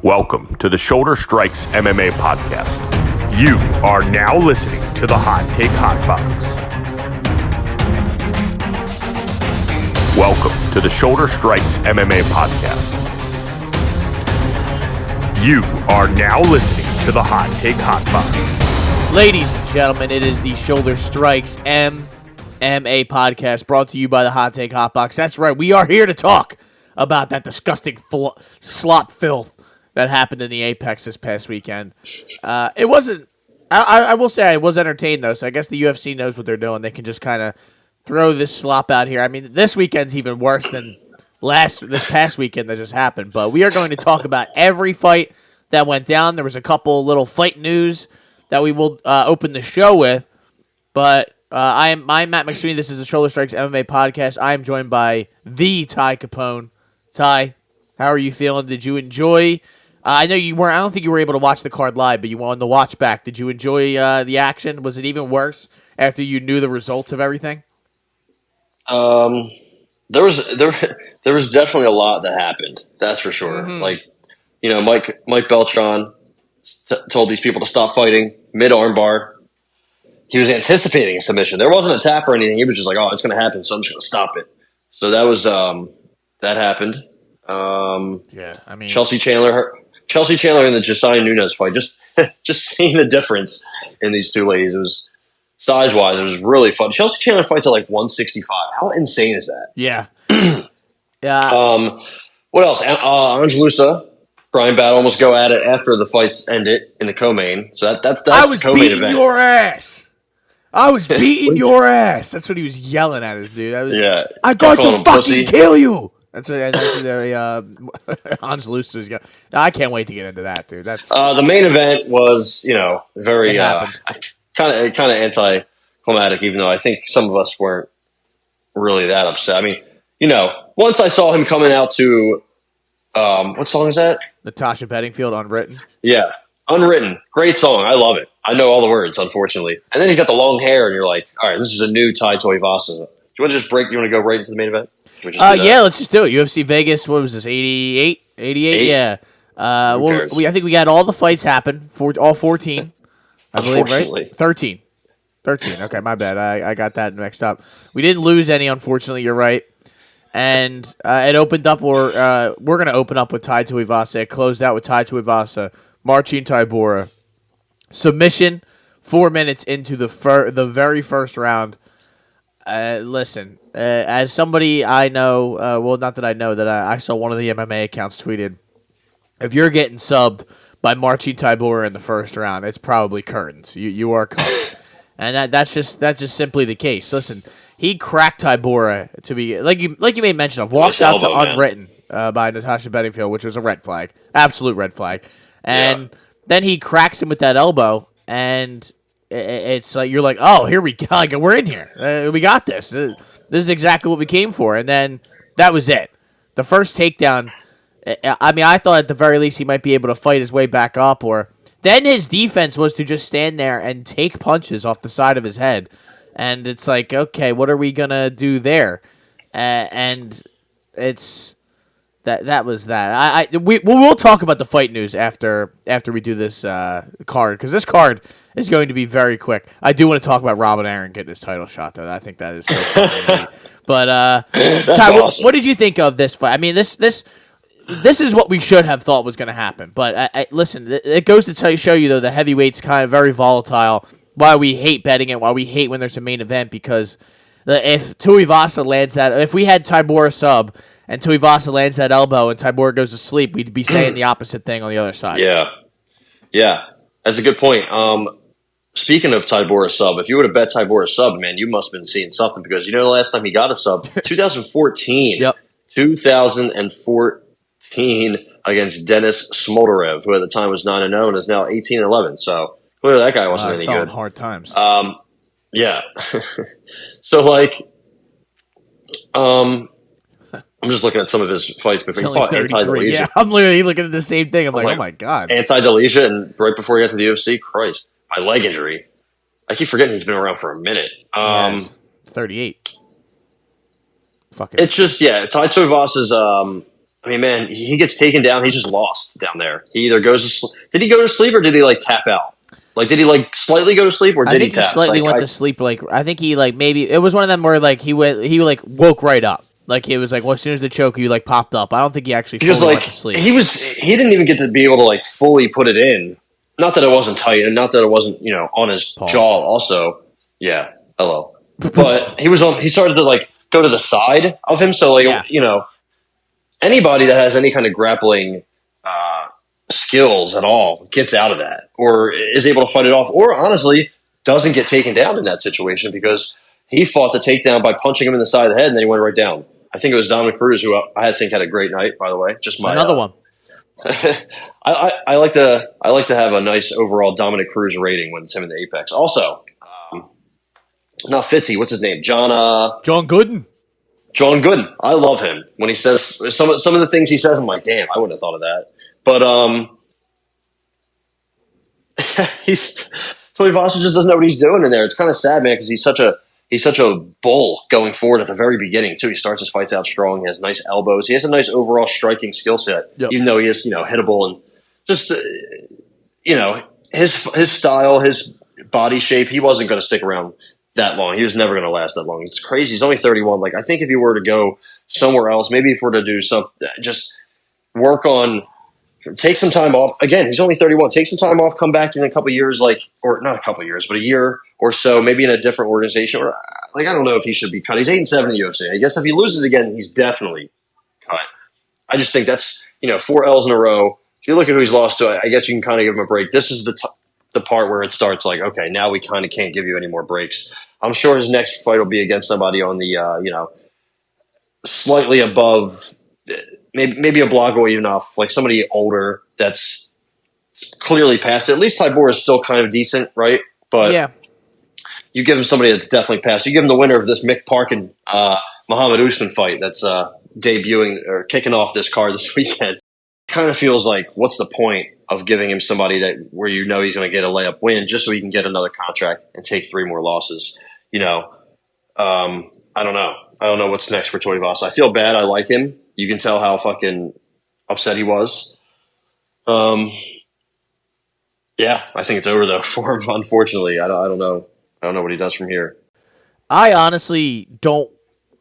Welcome to the Shoulder Strikes MMA podcast. You are now listening to the Hot Take Hot Box. Welcome to the Shoulder Strikes MMA podcast. You are now listening to the Hot Take Hot Box. Ladies and gentlemen, it is the Shoulder Strikes MMA podcast brought to you by the Hot Take Hot Box. That's right, we are here to talk about that disgusting slop filth that happened in the Apex this past weekend. It wasn't. I will say I was entertained though, so I guess the UFC knows what they're doing. They can just kind of throw this slop out here. I mean, this weekend's even worse than this past weekend that just happened. But we are going to talk about every fight that went down. There was a couple little fight news that we will open the show with. But I'm Matt McSweeney. This is the Shoulder Strikes MMA podcast. I am joined by the Tai Capone. Tai, how are you feeling? Did you enjoy? I know you weren't. I don't think you were able to watch the card live, but you wanted to watch back. Did you enjoy the action? Was it even worse after you knew the results of everything? There was definitely a lot that happened. That's for sure. Mm-hmm. Like, you know, Mike Beltran told these people to stop fighting mid armbar. He was anticipating a submission. There wasn't a tap or anything. He was just like, "Oh, it's going to happen, so I'm just going to stop it." So that was that happened. Yeah, I mean, Chelsea Chandler in the Josiah Nunes fight. Just seeing the difference in these two ladies. It was size wise. It was really fun. Chelsea Chandler fights at like 165. How insane is that? Yeah. Yeah. What else? Angelusa, Brian Battle almost go at it after the fights ended in the co-main. So that's I was the co-main beating event. your ass. I was beating your ass. That's what he was yelling at us, dude. I got to fucking kill you. That's what Hans Lucer's got. I can't wait to get into that, dude. That's the main event was, very kind of anticlimactic, even though I think some of us weren't really that upset. I mean, once I saw him coming out to what song is that? Natasha Bedingfield, Unwritten. Yeah, Unwritten. Great song. I love it. I know all the words, unfortunately. And then he's got the long hair, and you're like, all right, this is a new Tai Tuivasa. Do you want to just break? You want to go right into the main event? Yeah, let's just do it. UFC Vegas, what was this, 88? 88? Yeah. I think we got all the fights happen, all 14, I believe, right? 13. Okay, my bad. I got that mixed up. We didn't lose any, unfortunately, you're right. And it opened up, we're going to open up with Tai Tuivasa. It closed out with Tai Tuivasa, Marcin Tybura. Submission 4 minutes into the very first round. Listen, as somebody I know, not that I know, that I saw one of the MMA accounts tweeted, if you're getting subbed by Marcin Tybura in the first round, it's probably curtains. You are cooked. And that's just simply the case. Listen, he cracked Tybura to be, like you made mention of, walks out to Unwritten by Natasha Bedingfield, which was a red flag. Absolute red flag. And then he cracks him with that elbow, and it's like you're like, oh, here we go. Like, we're in here. We got this. This is exactly what we came for. And then that was it. The first takedown. I mean, I thought at the very least he might be able to fight his way back up. Or then his defense was to just stand there and take punches off the side of his head. And it's like, okay, what are we gonna do there? And it's that was that. We'll talk about the fight news after we do this card, because this card is going to be very quick. I do want to talk about Robin Aaron getting his title shot, though. I think that is so funny. But Ty, awesome. what did you think of this fight? I mean, this is what we should have thought was going to happen. But listen, it goes to show you, though, the heavyweight's kind of very volatile. Why we hate betting it, why we hate when there's a main event, because if Tuivasa lands that, if we had Tybura sub and Tuivasa lands that elbow and Tybura goes to sleep, we'd be saying the opposite thing on the other side. Yeah, that's a good point. Speaking of Tybura sub, if you would have bet Tybura sub, man, you must have been seeing something, because the last time he got a sub, 2014. Yep. 2014 against Denis Smolderev, who at the time was 9-0 and is now 18-11. So clearly that guy wasn't any good. Hard times. Yeah. So I'm just looking at some of his fights before he fought Anti-Deletion. Yeah, I'm literally looking at the same thing. I'm like, oh my God. Anti-Deletion, and right before he got to the UFC, Christ, my leg injury. I keep forgetting he's been around for a minute. Yes. 38. It's just, Tai Tuivasa's I mean, man, he gets taken down. He's just lost down there. He either goes to sleep. Did he go to sleep or did he like tap out? Like, did he like slightly go to sleep or did he tap? He slightly went to sleep. Like, I think he like maybe it was one of them where like he like woke right up. Like it was like, well, as soon as the choke, he like popped up. I don't think he actually fully went to sleep. He didn't even get to be able to like fully put it in. Not that it wasn't tight, and not that it wasn't on his jaw. Also, yeah, hello. But he started to like go to the side of him. So like anybody that has any kind of grappling skills at all gets out of that or is able to fight it off, or honestly doesn't get taken down in that situation because he fought the takedown by punching him in the side of the head and then he went right down. I think it was Dominic Cruz, who I think had a great night, by the way. Just my another one. I like to have a nice overall Dominic Cruz rating when it's him in the Apex. Also, not Fitzy, what's his name? John Gooden. John Gooden. I love him when he says some of the things he says. I'm like, damn, I wouldn't have thought of that. But Tuivasa just doesn't know what he's doing in there. It's kind of sad, man, because he's such a bull going forward at the very beginning too. He starts his fights out strong. He has nice elbows. He has a nice overall striking skill set, even though he is hittable and just his style, his body shape. He wasn't going to stick around that long. He was never going to last that long. It's crazy. He's only 31. Like, I think if he were to go somewhere else, maybe if we were to do just work on, take some time off. Again, he's only 31. Take some time off, come back in a couple of years, or not a couple of years, but a year or so, maybe in a different organization. Or I don't know if he should be cut. He's 8-7 in the UFC. I guess if he loses again, he's definitely cut. I just think that's 4 L's in a row. If you look at who he's lost to, I guess you can kind of give him a break. This is the part where it starts like, okay, now we kind of can't give you any more breaks. I'm sure his next fight will be against somebody on the slightly above, maybe a block away even off, like somebody older that's clearly past it. At least Tybura is still kind of decent, right? But yeah, you give him somebody that's definitely past. You give him the winner of this Mick Park and Muhammad Usman fight that's debuting or kicking off this card this weekend. Kind of feels like, what's the point of giving him somebody where he's going to get a layup win just so he can get another contract and take 3 more losses? I don't know. I don't know what's next for Tuivasa. I feel bad. I like him. You can tell how fucking upset he was. Yeah, I think it's over though for him. Unfortunately, I don't know. I don't know what he does from here. I honestly don't.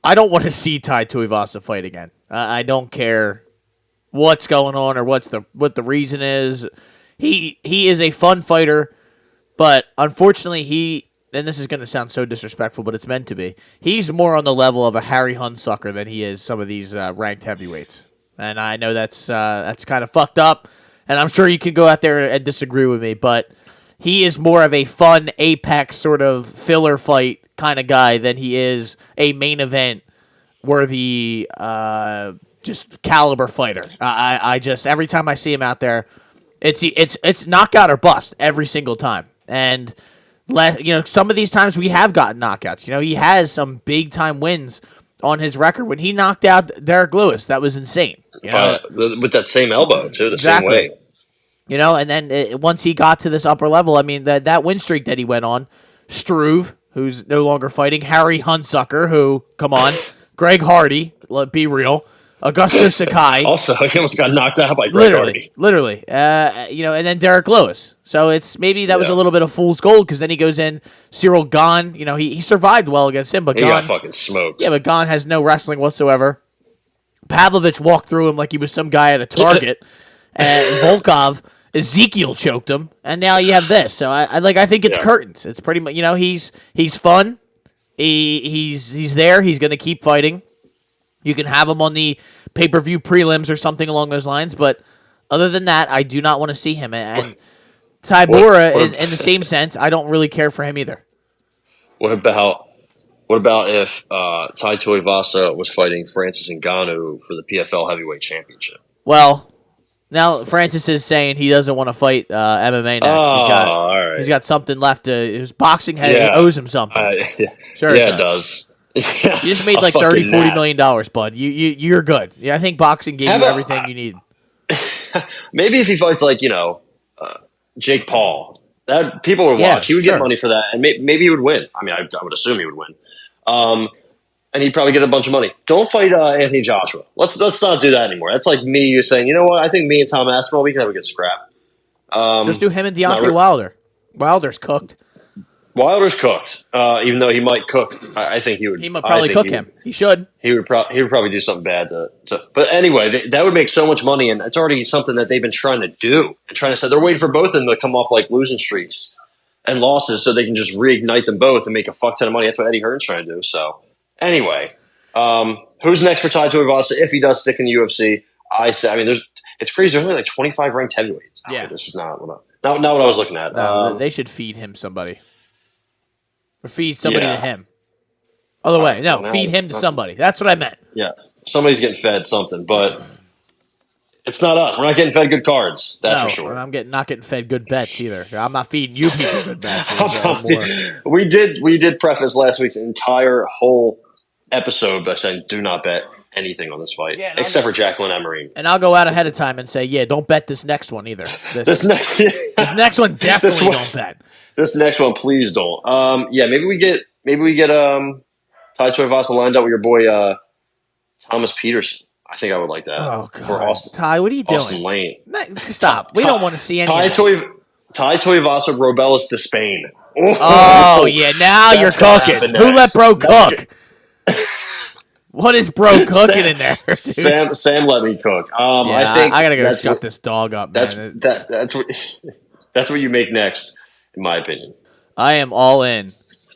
I don't want to see Tai Tuivasa fight again. I don't care what's going on or what the reason is. He is a fun fighter, but unfortunately and this is going to sound so disrespectful, but it's meant to be. He's more on the level of a Harry Hunsucker than he is some of these ranked heavyweights. And I know that's kind of fucked up, and I'm sure you can go out there and disagree with me, but he is more of a fun Apex sort of filler fight kind of guy than he is a main event worthy just caliber fighter. I just, every time I see him out there, it's knockout or bust every single time. And some of these times we have gotten knockouts. He has some big time wins on his record. When he knocked out Derek Lewis, that was insane. With that same elbow too, exactly. Same way. And then once he got to this upper level, I mean, that win streak that he went on, Struve, who's no longer fighting, Harry Hunsucker, who, come on, Greg Hardy, let's be real, Augusto Sakai. Also, he almost got knocked out by Greg Hardy. Literally. And then Derek Lewis. So it's maybe that was a little bit of fool's gold because then he goes in, Cyril Gahn, he survived well against him, but he got fucking smoked. Yeah, but Gahn has no wrestling whatsoever. Pavlovich walked through him like he was some guy at a Target, and Volkov, Ezekiel choked him, and now you have this. So I think it's curtains. It's pretty much, he's fun. He's there. He's going to keep fighting. You can have him on the pay-per-view prelims or something along those lines, but other than that, I do not want to see him. And Tybura, in the same sense, I don't really care for him either. What about if Tai Tuivasa was fighting Francis Ngannou for the PFL Heavyweight Championship? Well, now Francis is saying he doesn't want to fight MMA next. He's got something left. His boxing head owes him something. Sure, it does. You just made like $30-40 million, bud. You're good. Yeah, I think boxing gave you everything you need. Maybe if he fights like Jake Paul, that people would watch. He would get money for that, and maybe he would win. I mean, I would assume he would win. and he'd probably get a bunch of money. Don't fight Anthony Joshua. Let's not do that anymore. That's like me. You're saying, you know what? I think me and Tom Aspinall, we can have a good scrap. Just do him and Deontay Wilder. Wilder's cooked. Wilder's cooked. Even though he might cook, I think he would. He might probably cook him. He should. He would probably do something bad to. But anyway, that would make so much money, and it's already something that they've been trying to do and trying to say they're waiting for both of them to come off like losing streaks and losses, so they can just reignite them both and make a fuck ton of money. That's what Eddie Hearn's trying to do. So anyway, who's next for Tai Tuivasa if he does stick in the UFC? It's crazy. There's only like 25 ranked heavyweights. Yeah, this is not what I was looking at. No, they should feed him somebody. Or feed somebody to him. Other way. No, feed him to somebody. That's what I meant. Yeah. Somebody's getting fed something, but it's not us. We're not getting fed good cards. That's for sure. And I'm not getting fed good bets either. I'm not feeding you people good bets. We did preface last week's entire whole episode by saying do not bet anything on this fight, except for Jacqueline Emery. And I'll go out ahead of time and say, don't bet this next one either. This next one definitely don't bet. This next one, please don't. Maybe we get Tai Tuivasa lined up with your boy Thomas Peterson. I think I would like that. Oh God, Ty, what are you doing? Austin Lane. Stop. We don't want to see any. Tai Tuivasa, Robelis to Spain. Oh yeah, now you're cooking. Who let bro cook? What is bro cooking in there? Dude? Sam let me cook. I think I gotta go shut this dog up, man. That's what you make next, in my opinion. I am all in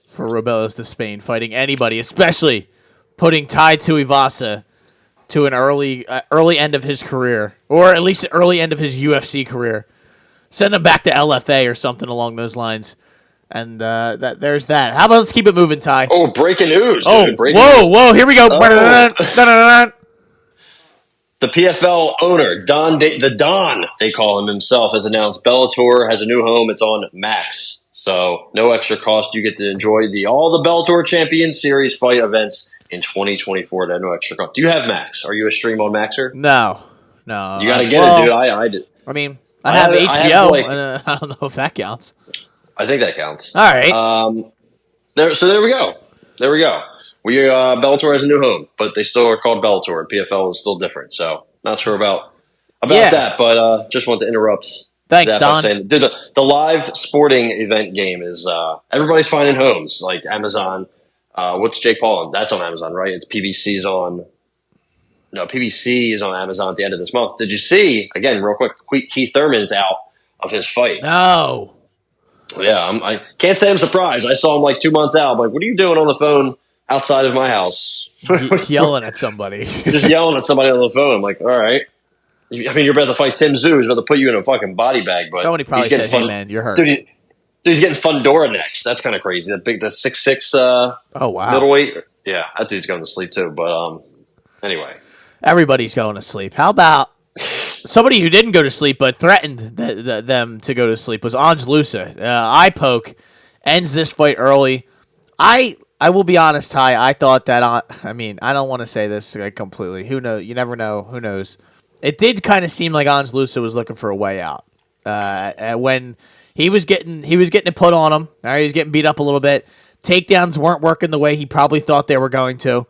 for Robelis to Spain fighting anybody, especially putting Tai Tuivasa to an early end of his career, or at least an early end of his UFC career. Send him back to LFA or something along those lines. And there's that. How about let's keep it moving, Ty? Oh, breaking news. Dude. Whoa, here we go. The PFL owner, the Don, they call him himself, has announced Bellator has a new home. It's on Max. So no extra cost. You get to enjoy all the Bellator Champion Series fight events in 2024 at no extra cost. Do you have Max? Are you a stream on Maxer? No. You got to get it, dude. I did. I mean, I have HBO, and I don't know if that counts. I think that counts. All right. There we go. Bellator has a new home, but they still are called Bellator, and PFL is still different. So not sure about that, but just wanted to interrupt. Thanks, Don. The live sporting event game is everybody's finding homes like Amazon. What's Jake Paul on? That's on Amazon, right? It's PBC is on Amazon at the end of this month. Did you see, again, real quick, Keith Thurman's out of his fight? No. Yeah, I can't say I'm surprised. I saw him like 2 months out. I'm like, what are you doing on the phone outside of my house? Yelling at somebody. Just yelling at somebody on the phone. I'm like, all right. I mean, you're about to fight Tim Tszyu. He's about to put you in a fucking body bag. But somebody probably said, hey, man, you're hurt. Dude, he's getting Fundora next. That's kind of crazy. The 6'6" middleweight. Yeah, that dude's going to sleep too. But anyway. Everybody's going to sleep. How about somebody who didn't go to sleep but threatened them to go to sleep was Ange Loosa. Eye poke ends this fight early. I will be honest, Ty. I thought that I don't want to say this completely. Who knows? You never know. Who knows? It did kind of seem like Ange Loosa was looking for a way out. When he was getting it put on him. He was getting beat up a little bit. Takedowns weren't working the way he probably thought they were going to.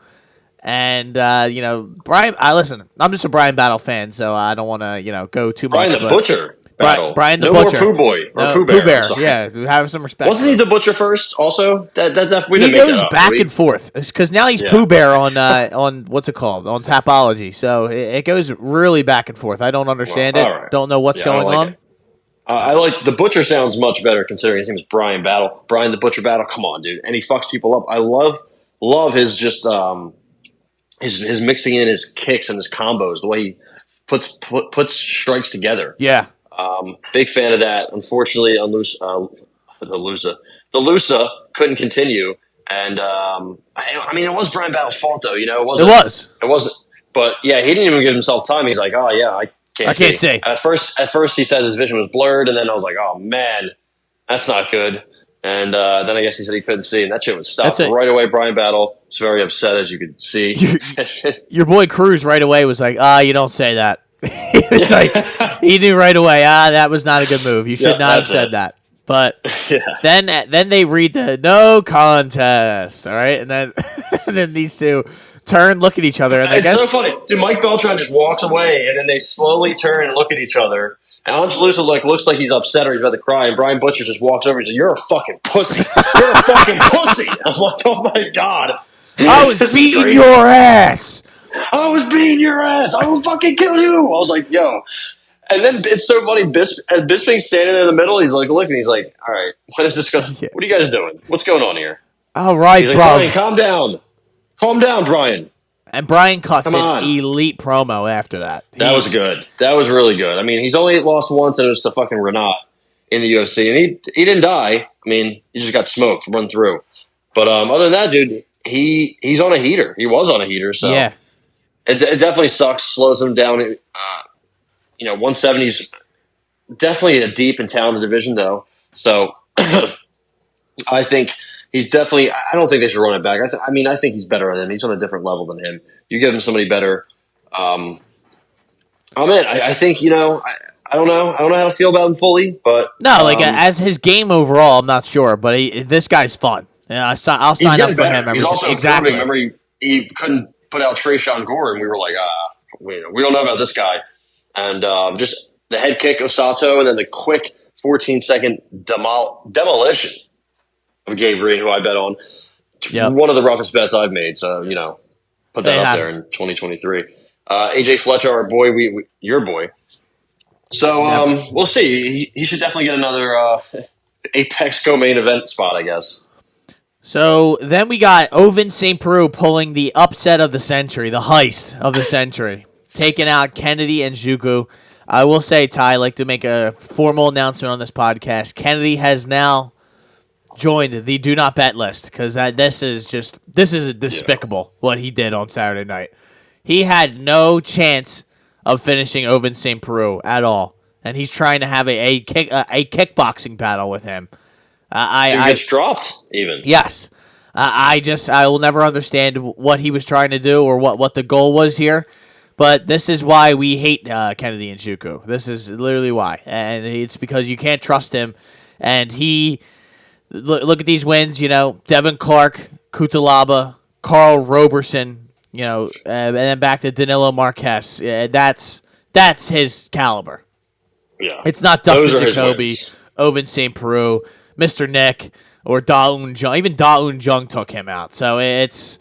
And, Brian, I'm just a Brian Battle fan, so I don't want to, go too much. Brian the Butcher battle. Brian the no Butcher. No more Pooh Boy. Or Pooh Bear. Yeah, have some respect. Wasn't he the Butcher first also? He goes back and forth. Because now he's Pooh Bear on what's it called? On Tapology. So it goes really back and forth. I don't understand it. Right. Don't know what's going on. I like the Butcher sounds much better considering his name is Brian Battle. Brian the Butcher Battle. Come on, dude. And he fucks people up. I love his just his mixing in his kicks and his combos, the way he puts strikes together. Yeah. Big fan of that. Unfortunately, the Loosa couldn't continue. And it was Brian Battle's fault though, It wasn't. But yeah, he didn't even give himself time. He's like, oh yeah, I can't see. At first he said his vision was blurred, and then I was like, oh man, that's not good. And then I guess he said he couldn't see, and that shit was stopped right away. Brian Battle was very upset, as you could see. Your boy Cruz right away was like, you don't say that. It's like he knew right away, that was not a good move. You should not have said that. But then they read the no contest, all right? And then and then these two turn, look at each other, and it's so funny. Dude, Mike Beltran just walks away, and then they slowly turn and look at each other. And Angelusa looks like he's upset or he's about to cry, and Brian Butcher just walks over and says, "You're a fucking pussy. You're a fucking pussy." I'm like, "Oh my god, I was beating your ass. I was beating your ass. I will fucking kill you." I was like, "Yo." And then it's so funny. Bisping's standing there in the middle. He's like looking. He's like, "All right, what is this going? What are you guys doing? What's going on here?" All right, he's like, bro. "Brian, calm down. Calm down, Brian." And Brian cuts an elite promo after that. That was good. That was really good. I mean, he's only lost once, and it was to fucking Renat in the UFC, and he didn't die. I mean, he just got smoked, run through. But other than that, dude, he's on a heater. He was on a heater, so yeah, it definitely sucks. Slows him down. 170's definitely a deep and talented division, though. So I think he's definitely. I don't think they should run it back. I think he's better than him. He's on a different level than him. You give him somebody better. I'm in. I think I don't know. I don't know how to feel about him fully, but no, as his game overall, I'm not sure. But this guy's fun. Yeah, I'll sign up for him. He's also exactly. Remember, he couldn't put out Trayshawn Gore, and we were like, we don't know about this guy. And just the head kick of Sato, and then the quick 14-second demolition of Gabe Green, who I bet on. Yep. One of the roughest bets I've made. So put that up there in 2023. AJ Fletcher, our boy, your boy. So we'll see. He should definitely get another Apex co-main event spot, I guess. So then we got Ovince St. Preux pulling the upset of the century, the heist of the century, taking out Kennedy and Nzechukwu. I will say, Ty, I'd like to make a formal announcement on this podcast. Kennedy has now joined the do not bet list because this is despicable what he did on Saturday night. He had no chance of finishing Ovince St. Preux at all, and he's trying to have a kickboxing battle with him. He gets dropped even. Yes. I will never understand what he was trying to do or what the goal was here. But this is why we hate Kennedy and Nzechukwu. This is literally why. And it's because you can't trust him. And look at these wins, Devin Clark, Kutalaba, Carl Roberson, and then back to Danilo Marquez. That's his caliber. Yeah. It's not Dustin Jacoby, Ovince St. Preux, Mr. Nick, or Da Un Jung. Even Da Un Jung took him out. So it's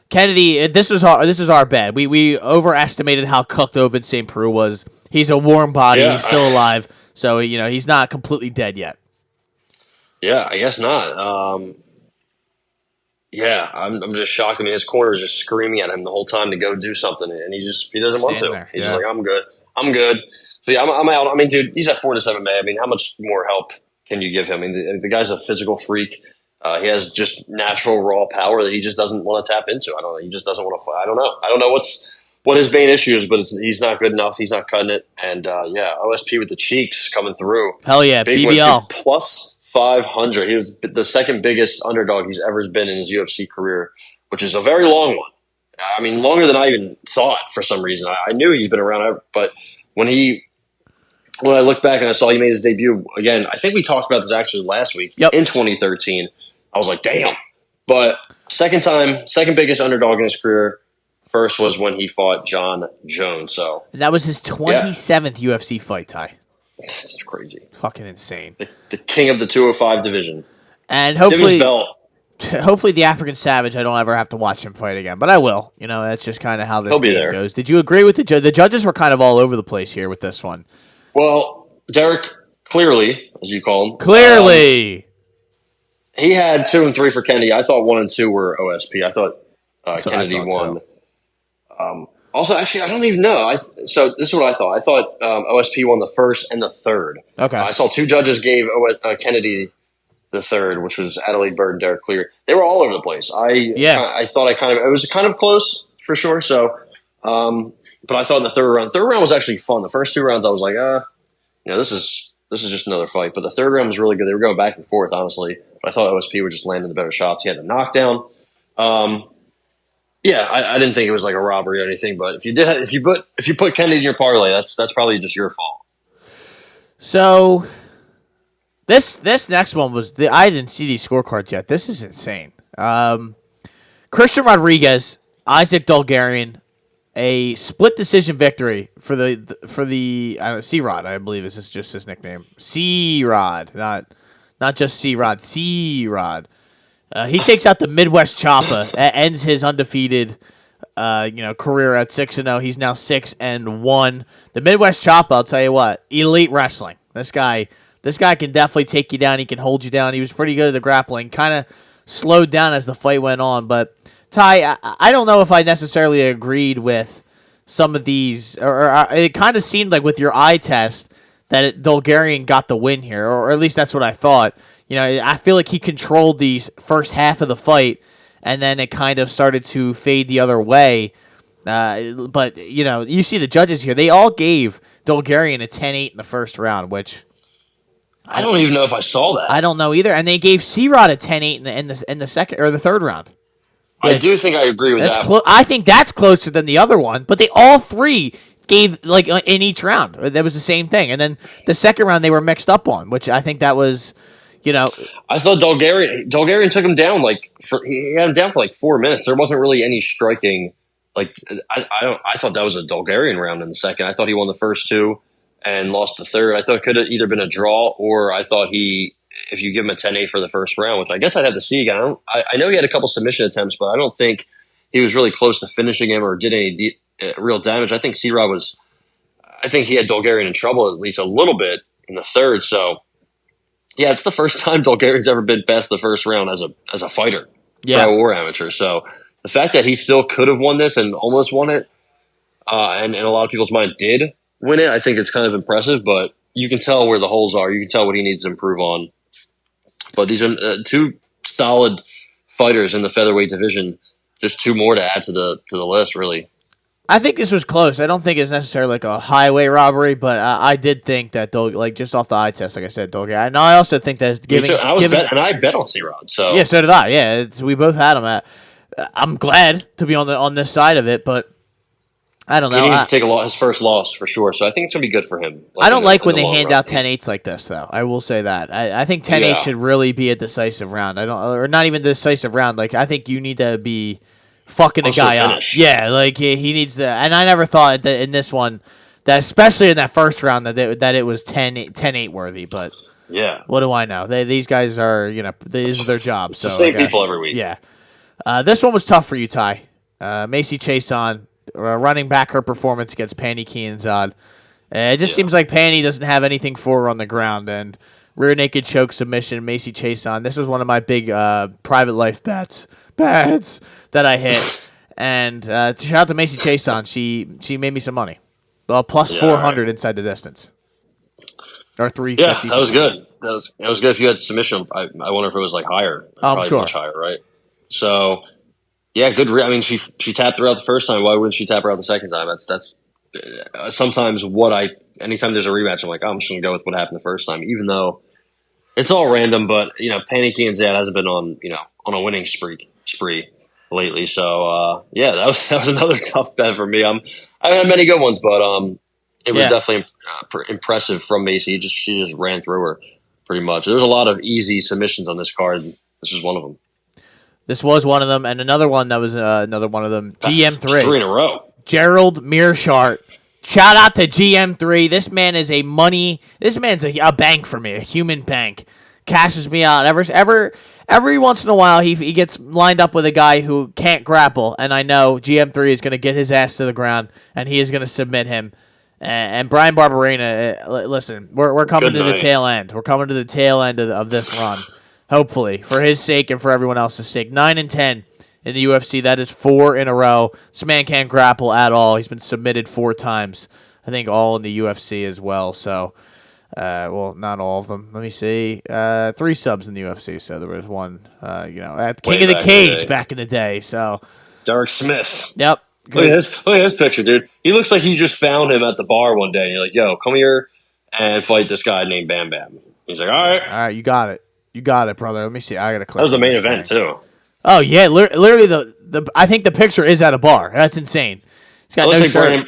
Kennedy. This is our bad. We overestimated how cooked Ovince St. Preux was. He's a warm body. Yeah. He's still alive. So he's not completely dead yet. Yeah, I guess not. I'm just shocked. I mean, his corner is just screaming at him the whole time to go do something, and he doesn't want to. He's just like, I'm good. So yeah, I'm out. I mean, dude, he's at 4-7 May. I mean, how much more help can you give him? I mean, the guy's a physical freak. He has just natural raw power that he just doesn't want to tap into. I don't know. He just doesn't want to fight. I don't know. I don't know what his main issue is, but he's not good enough. He's not cutting it. And OSP with the cheeks coming through. Hell yeah, big BBL. Win, plus 500. He was the second biggest underdog he's ever been in his UFC career, which is a very long one. I mean, longer than I even thought for some reason. I knew he's been around, but when I look back and I saw he made his debut again, I think we talked about this actually last week in 2013. I was like, damn. But second biggest underdog in his career. First was when he fought John Jones. So and that was his 27th UFC fight, Ty. That's crazy. Fucking insane. The king of the 205 division. And hopefully the African Savage, I don't ever have to watch him fight again. But I will. That's just kind of how this game goes. Did you agree with the judge? The judges were kind of all over the place here with this one. Well, Derek, clearly, as you call him. Clearly. He had 2 and 3 for Kennedy. I thought 1 and 2 were OSP. I thought Kennedy won. Also, actually, I don't even know. So this is what I thought. I thought OSP won the first and the third. Okay. I saw 2 judges gave Kennedy the third, which was Adelaide Bird and Derek Clear. They were all over the place. I thought it was kind of close for sure. So, but I thought in the third round was actually fun. The first 2 rounds, I was like, this is just another fight. But the third round was really good. They were going back and forth, honestly. But I thought OSP would just land in the better shots. He had the knockdown. I didn't think it was like a robbery or anything. But if you put Kennedy in your parlay, that's probably just your fault. So this next one was I didn't see these scorecards yet. This is insane. Christian Rodriguez, Isaac Dulgarian, a split decision victory for the C-Rod, I believe is just his nickname. C-Rod, not just C-Rod, C-Rod. He takes out the Midwest Choppa, ends his undefeated career at 6-0. He's now 6-1. The Midwest Choppa, I'll tell you what, elite wrestling. This guy can definitely take you down. He can hold you down. He was pretty good at the grappling. Kind of slowed down as the fight went on, but Ty, I don't know if I necessarily agreed with some of these, or it kind of seemed like with your eye test that Dulgarian got the win here, or at least that's what I thought. I feel like he controlled the first half of the fight, and then it kind of started to fade the other way. But, you see the judges here. They all gave Dulgarian a 10-8 in the first round, which... I don't even know if I saw that. I don't know either. And they gave C-Rod a 10-8 in the second or the third round. I do think I agree with that. I think that's closer than the other one, but they all three gave in each round. That was the same thing. And then the second round they were mixed up on, which I think that was, I thought Dulgarian took him down he had him down for 4 minutes. There wasn't really any striking. I thought that was a Dulgarian round in the second. I thought he won the first two and lost the third. I thought it could have either been a draw, or I thought if you give him a 10-8 for the first round, which I guess I'd have to see again. I know he had a couple submission attempts, but I don't think he was really close to finishing him or did any real damage. I think C-Rod he had Dulgarian in trouble at least a little bit in the third. So, yeah, it's the first time Dulgarian's ever been best the first round as a fighter, pro or amateur. So the fact that he still could have won this and almost won it, and in a lot of people's mind did win it, I think it's kind of impressive, but you can tell where the holes are. You can tell what he needs to improve on. But these are two solid fighters in the featherweight division. Just two more to add to the list, really. I think this was close. I don't think it's necessarily like a highway robbery, but I did think that just off the eye test, like I said, Dulgarian. And I also think that giving. I bet on C-Rod. So yeah, so did I. Yeah, we both had him. I'm glad to be on this side of it, but I don't know. He needs to take his first loss for sure, so I think it's going to be good for him. I don't like when they hand out 10-8s like this, though. I will say that. I think 10-8 should really be a decisive round. Or not even a decisive round. I think you need to be fucking a guy up. Yeah, he needs to. And I never thought that in this one, that especially in that first round, that it was 10-8 worthy. But yeah, what do I know? These guys are, these are their jobs. It's the same people every week. Yeah. This one was tough for you, Ty. Macy Chiasson. Running back her performance against Pannie Kianzad. It just seems like Pannie doesn't have anything for her on the ground. And rear naked choke submission, Macy Chiasson. This was one of my big private life bets that I hit. And shout out to Macy Chiasson. She made me some money. Well, plus 400 inside the distance. Or 350. Yeah, that was good. That was good. If you had submission, I wonder if it was higher. I'm sure. Much higher, right? So... yeah, good. I mean, she tapped her out the first time. Why wouldn't she tap her out the second time? That's sometimes anytime there's a rematch, I'm like, I'm just going to go with what happened the first time, even though it's all random. But Pannie Kianzad hasn't been on a winning spree lately. So that was another tough bet for me. I haven't had many good ones, but it was definitely impressive from Macy. She just ran through her pretty much. There's a lot of easy submissions on this card. This is one of them. This was one of them, and another one that was another one of them. GM3. 3 in a row. Gerald Mearshart. Shout out to GM3. This man is This man's a bank for me, a human bank. Cashes me out every once in a while. He gets lined up with a guy who can't grapple, and I know GM3 is going to get his ass to the ground, and he is going to submit him. And Brian Barberena, listen, we're coming to the tail end. We're coming to the tail end of this run. Hopefully, for his sake and for everyone else's sake. 9-10 in the UFC. That is 4 in a row. This man can't grapple at all. He's been submitted 4 times. I think all in the UFC as well. So, not all of them. Let me see. 3 subs in the UFC. So there was one, at King of the Cage back in the day. So Derek Smith. Yep. Look at his picture, dude. He looks like you just found him at the bar one day, and you're like, "Yo, come here and fight this guy named Bam Bam." He's like, "All right, you got it." You got it, brother. Let me see. I gotta click. That was the main event too. Oh yeah, literally the I think the picture is at a bar. That's insane. He's got no shirt.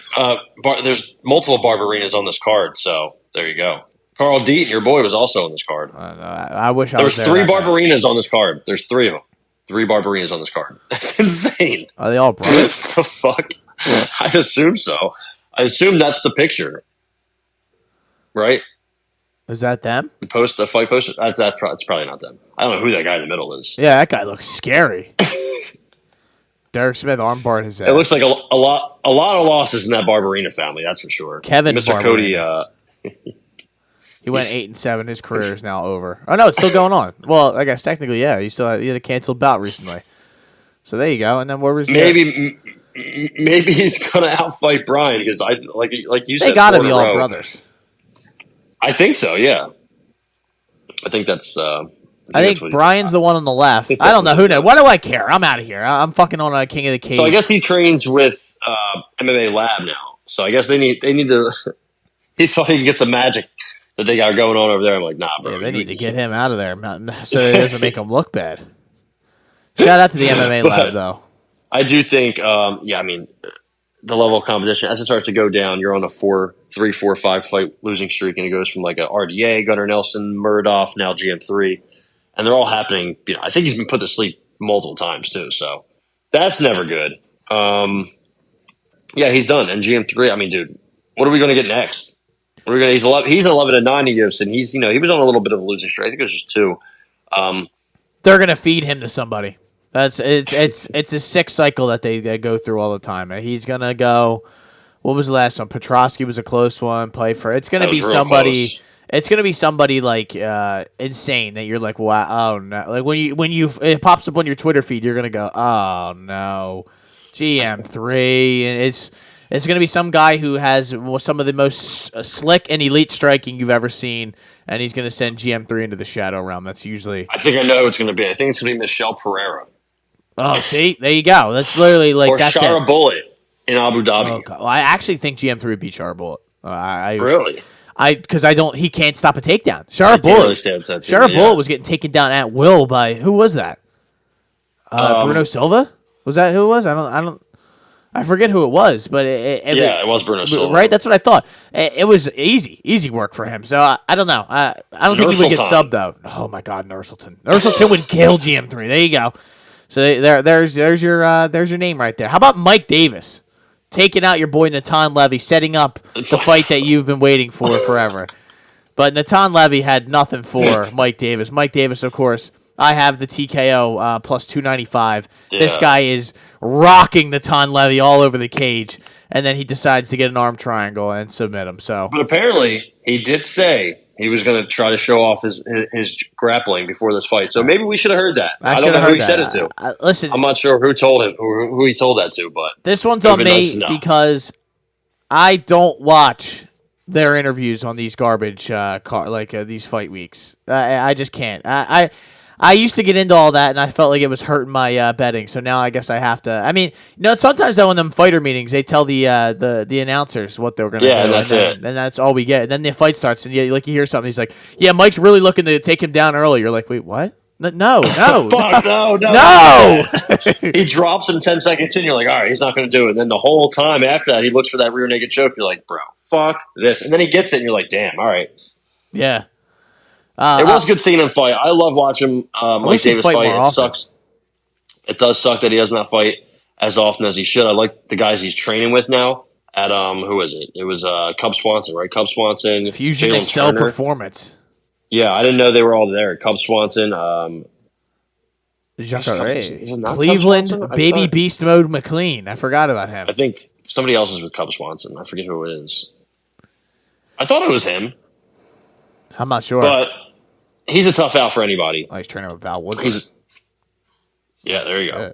There's multiple Barbarinas on this card, so there you go. Carl Deaton, your boy, was also on this card. I wish I there was was there. There was 3 Barbarinas on this card. There's 3 of them. 3 Barbarinas on this card. That's insane. Are they all brothers? What the fuck? I assume so. I assume that's the picture, right? Is that them? The fight poster. That's probably not them. I don't know who that guy in the middle is. Yeah, that guy looks scary. Derek Smith armbarred his ass. It looks like a lot of losses in that Barbarina family. That's for sure. Kevin Mr. Barbarina. Cody. He went 8-7. His career is now over. Oh no, it's still going on. Well, I guess technically, yeah. He had a canceled bout recently. So there you go. And then where was maybe he's gonna outfight Brian because like you said, they gotta be all brothers. I think so. Yeah. I think that's. I think Brian's the one on the left. I don't know who knows. Why do I care? I'm out of here. I'm fucking on a King of the Cage. So I guess he trains with MMA Lab now. So I guess they need to. He thought he could get some magic that they got going on over there. I'm like, nah, bro. Yeah, they need to get him out of there so it doesn't make him look bad. Shout out to the MMA Lab though. I do think, I mean, the level of competition as it starts to go down, you're on a 3, 4, 5 fight losing streak, and it goes from like a RDA, Gunnar Nelson, Murdoff, now GM3. And they're all happening. You know, I think he's been put to sleep multiple times too, so that's never good. Yeah, he's done. And GM3, I mean, dude, what are we going to get next? He's 11-9 in UFC, and he was on a little bit of a losing streak. I think it was just 2. They're going to feed him to somebody. It's a sick cycle that they go through all the time. He's going to go. What was the last one? Petrosky was a close one. It's going to be somebody. Close. It's gonna be somebody like insane that you're like, wow, oh no! Like when it pops up on your Twitter feed, you're gonna go, oh no, GM3, and it's gonna be some guy who has some of the most slick and elite striking you've ever seen, and he's gonna send GM3 into the shadow realm. That's usually. I think I know who it's gonna be. I think it's gonna be Michelle Pereira. Oh, see, there you go. That's literally like or that's Shara Bullet in Abu Dhabi. Well, I actually think GM3 would beat Shara Bullet. Really. Because he can't stop a takedown. Shara Bullet was getting taken down at will by who was that? Bruno Silva? Was that who it was? I forget who it was, but it was Bruno Silva. Right, that's what I thought. It was easy work for him. So I don't know. I don't think he would get subbed though. Oh my God, Nurselton would kill GM3. There you go. So there's your name right there. How about Mike Davis? Taking out your boy Natan Levy, setting up the fight that you've been waiting for forever. But Natan Levy had nothing for Mike Davis. Mike Davis, of course, I have the TKO plus 295. Yeah. This guy is rocking Natan Levy all over the cage, and then he decides to get an arm triangle and submit him. So, but apparently he did say he was going to try to show off his grappling before this fight. So maybe we should have heard that. I don't know who he said it to. Listen, I'm not sure who told him, who he told that to, but this one's on me because I don't watch their interviews on these garbage these fight weeks. I just can't. I used to get into all that, and I felt like it was hurting my betting. So now I guess I have to. I mean, sometimes though in them fighter meetings, they tell the announcers what they're going to do, and that's it. And that's all we get. And then the fight starts, and you hear something. He's like, "Yeah, Mike's really looking to take him down early." You're like, "Wait, what? No, Fuck, no. He drops him 10 seconds in. You're like, all right, he's not going to do it. And then the whole time after that, he looks for that rear naked choke. You're like, bro, fuck this. And then he gets it, and you're like, damn, all right. Yeah. It was good seeing him fight. I love watching Mike Davis fight. It sucks. It does suck that he does not fight as often as he should. I like the guys he's training with now. At who is it? It was Cub Swanson, right? Cub Swanson, Fusion Jalen Excel Turner. Performance. Yeah, I didn't know they were all there. Cub Swanson, Cleveland, Baby Beast Mode McLean. I forgot about him. I think somebody else is with Cub Swanson. I forget who it is. I thought it was him. I'm not sure. But he's a tough out for anybody. Oh, he's training with Val Woodley. Yeah, there you go.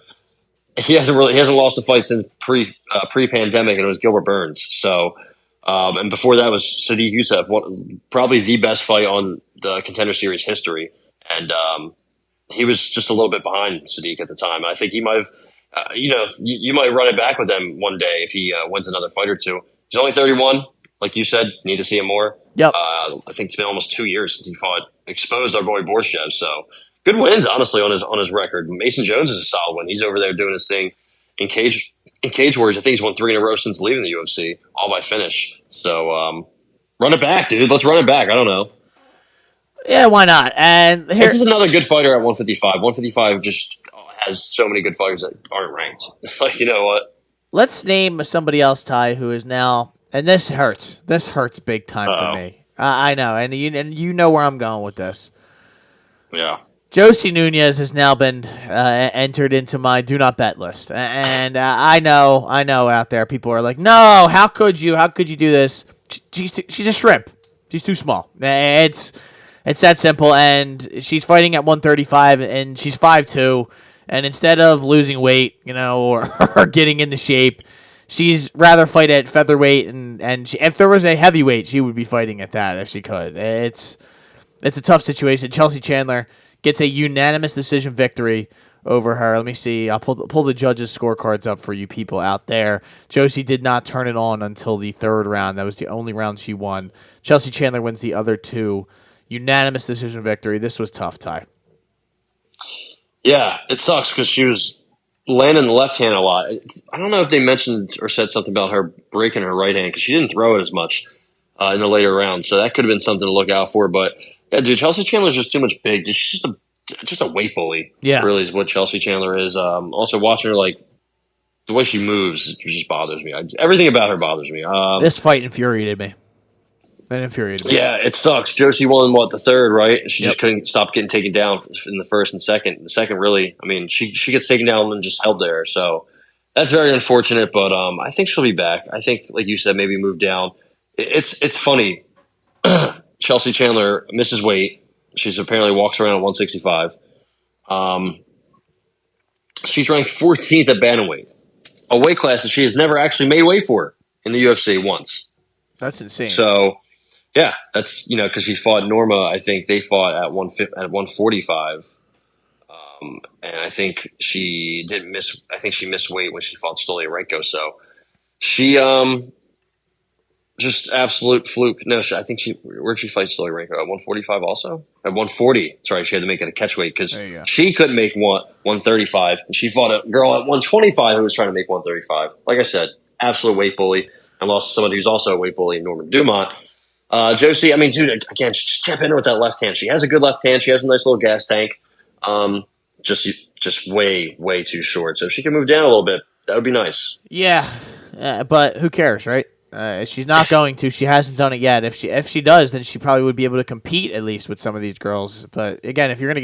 He hasn't lost a fight since pre-pandemic, and it was Gilbert Burns. So, and before that was Sadiq Youssef, probably the best fight on the Contender Series history, and he was just a little bit behind Sadiq at the time. I think he might have, you might run it back with him one day if he wins another fight or two. He's only 31, like you said. Need to see him more. Yep. I think it's been almost 2 years since he exposed our boy Borshev. So good wins, honestly, on his record. Mason Jones is a solid one. He's over there doing his thing in Cage Warriors. I think he's won 3 in a row since leaving the UFC, all by finish. So run it back, dude. Let's run it back. I don't know. Yeah, why not? And this is another good fighter at 155. 155 just has so many good fighters that aren't ranked. Like, you know what? Let's name somebody else, Ty, who is now, and this hurts. This hurts big time for me. I know, and you know where I'm going with this. Yeah. Josie Nunez has now been entered into my do not bet list, and I know out there people are like, no, how could you do this? She's a shrimp. She's too small. It's that simple, and she's fighting at 135, and she's 5'2", and instead of losing weight, or getting into shape, she's rather fight at featherweight, and if there was a heavyweight, she would be fighting at that if she could. It's a tough situation. Chelsea Chandler gets a unanimous decision victory over her. Let me see. I'll pull the judges' scorecards up for you people out there. Josie did not turn it on until the third round. That was the only round she won. Chelsea Chandler wins the other two. Unanimous decision victory. This was tough, Ty. Yeah, it sucks because she was landing the left hand a lot. I don't know if they mentioned or said something about her breaking her right hand because she didn't throw it as much in the later rounds. So that could have been something to look out for. But, yeah, dude, Chelsea Chandler's just too much big. She's just a weight bully. Yeah. Really is what Chelsea Chandler is. Also, watching her, like, the way she moves just bothers me. Everything about her bothers me. This fight infuriated me. Yeah, it sucks. Josie won, the third, right? She just couldn't stop getting taken down in the first and second. The second, really, I mean, she gets taken down and just held there. So that's very unfortunate, but I think she'll be back. I think, like you said, maybe move down. It's funny. Chelsea Chandler misses weight. She's apparently walks around at 165. She's ranked 14th at bantamweight, a weight class that she has never actually made weight for in the UFC once. That's insane. So, yeah, that's because she fought Norma. I think they fought at 145, and I think she didn't miss. I think she missed weight when she fought Stoliarenko. So she just absolute fluke. No, I think where'd she fight Stoliarenko at 145 also at 140. Sorry, she had to make it a catch weight because she couldn't make 135, and she fought a girl at 125 who was trying to make 135. Like I said, absolute weight bully, and lost to somebody who's also a weight bully, Norman Dumont. Josie, I mean, dude, again, just kept in her with that left hand. She has a good left hand. She has a nice little gas tank. Just way, way too short. So if she can move down a little bit, that would be nice. Yeah, but who cares, right? She's not going to. She hasn't done it yet. If she does, then she probably would be able to compete at least with some of these girls. But again, if you're gonna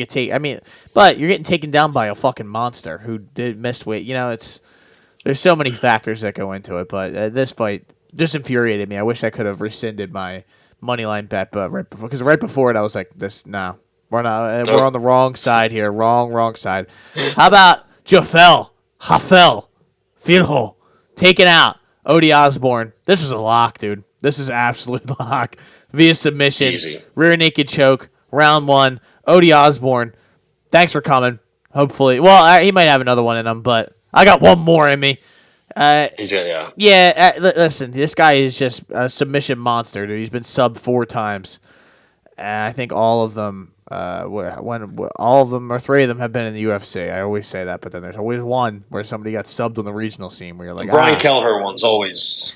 but you're getting taken down by a fucking monster who did miss weight. There's so many factors that go into it. But this fight just infuriated me. I wish I could have rescinded my moneyline bet, but right before it, I was like, we're not. We're on the wrong side here. Wrong side. How about Hafel Filho taking out Odie Osborne? This is a lock, dude. This is absolute lock via submission. Easy. Rear naked choke, round 1. Odie Osborne, thanks for coming. Hopefully, he might have another one in him, but I got one more in me. Listen, this guy is just a submission monster, dude. He's been subbed 4 times. I think all of them, all of them or 3 of them have been in the UFC. I always say that, but then there's always one where somebody got subbed on the regional scene where you're like, Brian Kelleher one's always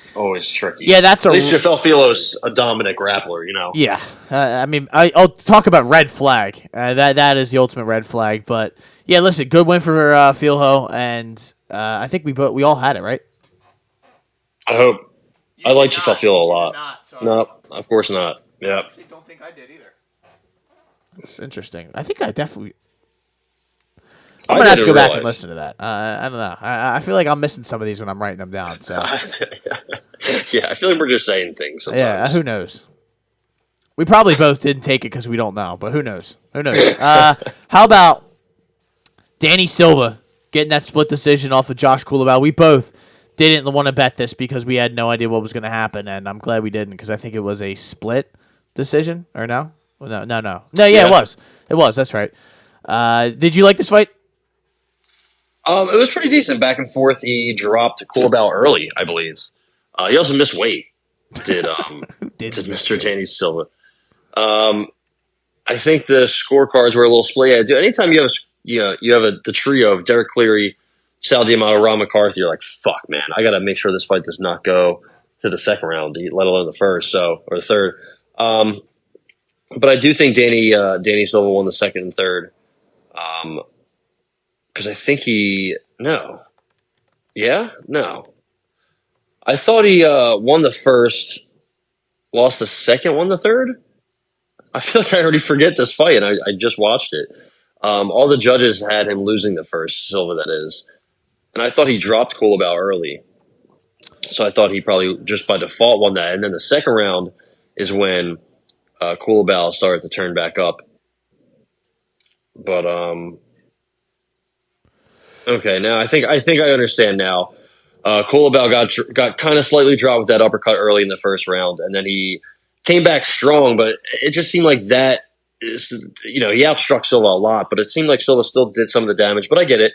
tricky. Yeah, that's at least Jafel Filo's a dominant grappler, Yeah, I'll talk about red flag. That is the ultimate red flag. But yeah, listen, good win for Filho, and I think we all had it right. I hope. I like Jafel Filo a lot. No, of course not. Yeah. I actually don't think I did either. It's interesting. I think I definitely. I'm gonna have to go back and listen to that. I don't know. I feel like I'm missing some of these when I'm writing them down. So. Yeah, I feel like we're just saying things sometimes. Yeah, who knows? We probably both didn't take it because we don't know, but who knows? How about Danny Silva getting that split decision off of Josh Kulabau? We both didn't want to bet this because we had no idea what was going to happen, and I'm glad we didn't because I think it was a split decision, or no? No. Yeah, it was. It was, that's right. Did you like this fight? It was pretty decent. Back and forth. He dropped Kulabau early, I believe. He also missed weight. Did Mr. Danny Silva. I think the scorecards were a little split. Yeah, anytime you have the trio of Derek Cleary, Sal D'Amato, Ron McCarthy, you're like, fuck, man, I got to make sure this fight does not go to the second round, let alone the first, or the third. But I do think Danny Silva won the second and third because I think no. I thought he won the first, lost the second, won the third. I feel like I already forget this fight, and I just watched it. All the judges had him losing the first, Silva that is, and I thought he dropped Kulabau early. So I thought he probably just by default won that. And then the second round is when Kulabau started to turn back up. But okay, now I think I understand now. Kulabau got kind of slightly dropped with that uppercut early in the first round, and then he came back strong. But it just seemed like that is, he outstruck Silva a lot, but it seemed like Silva still did some of the damage. But I get it.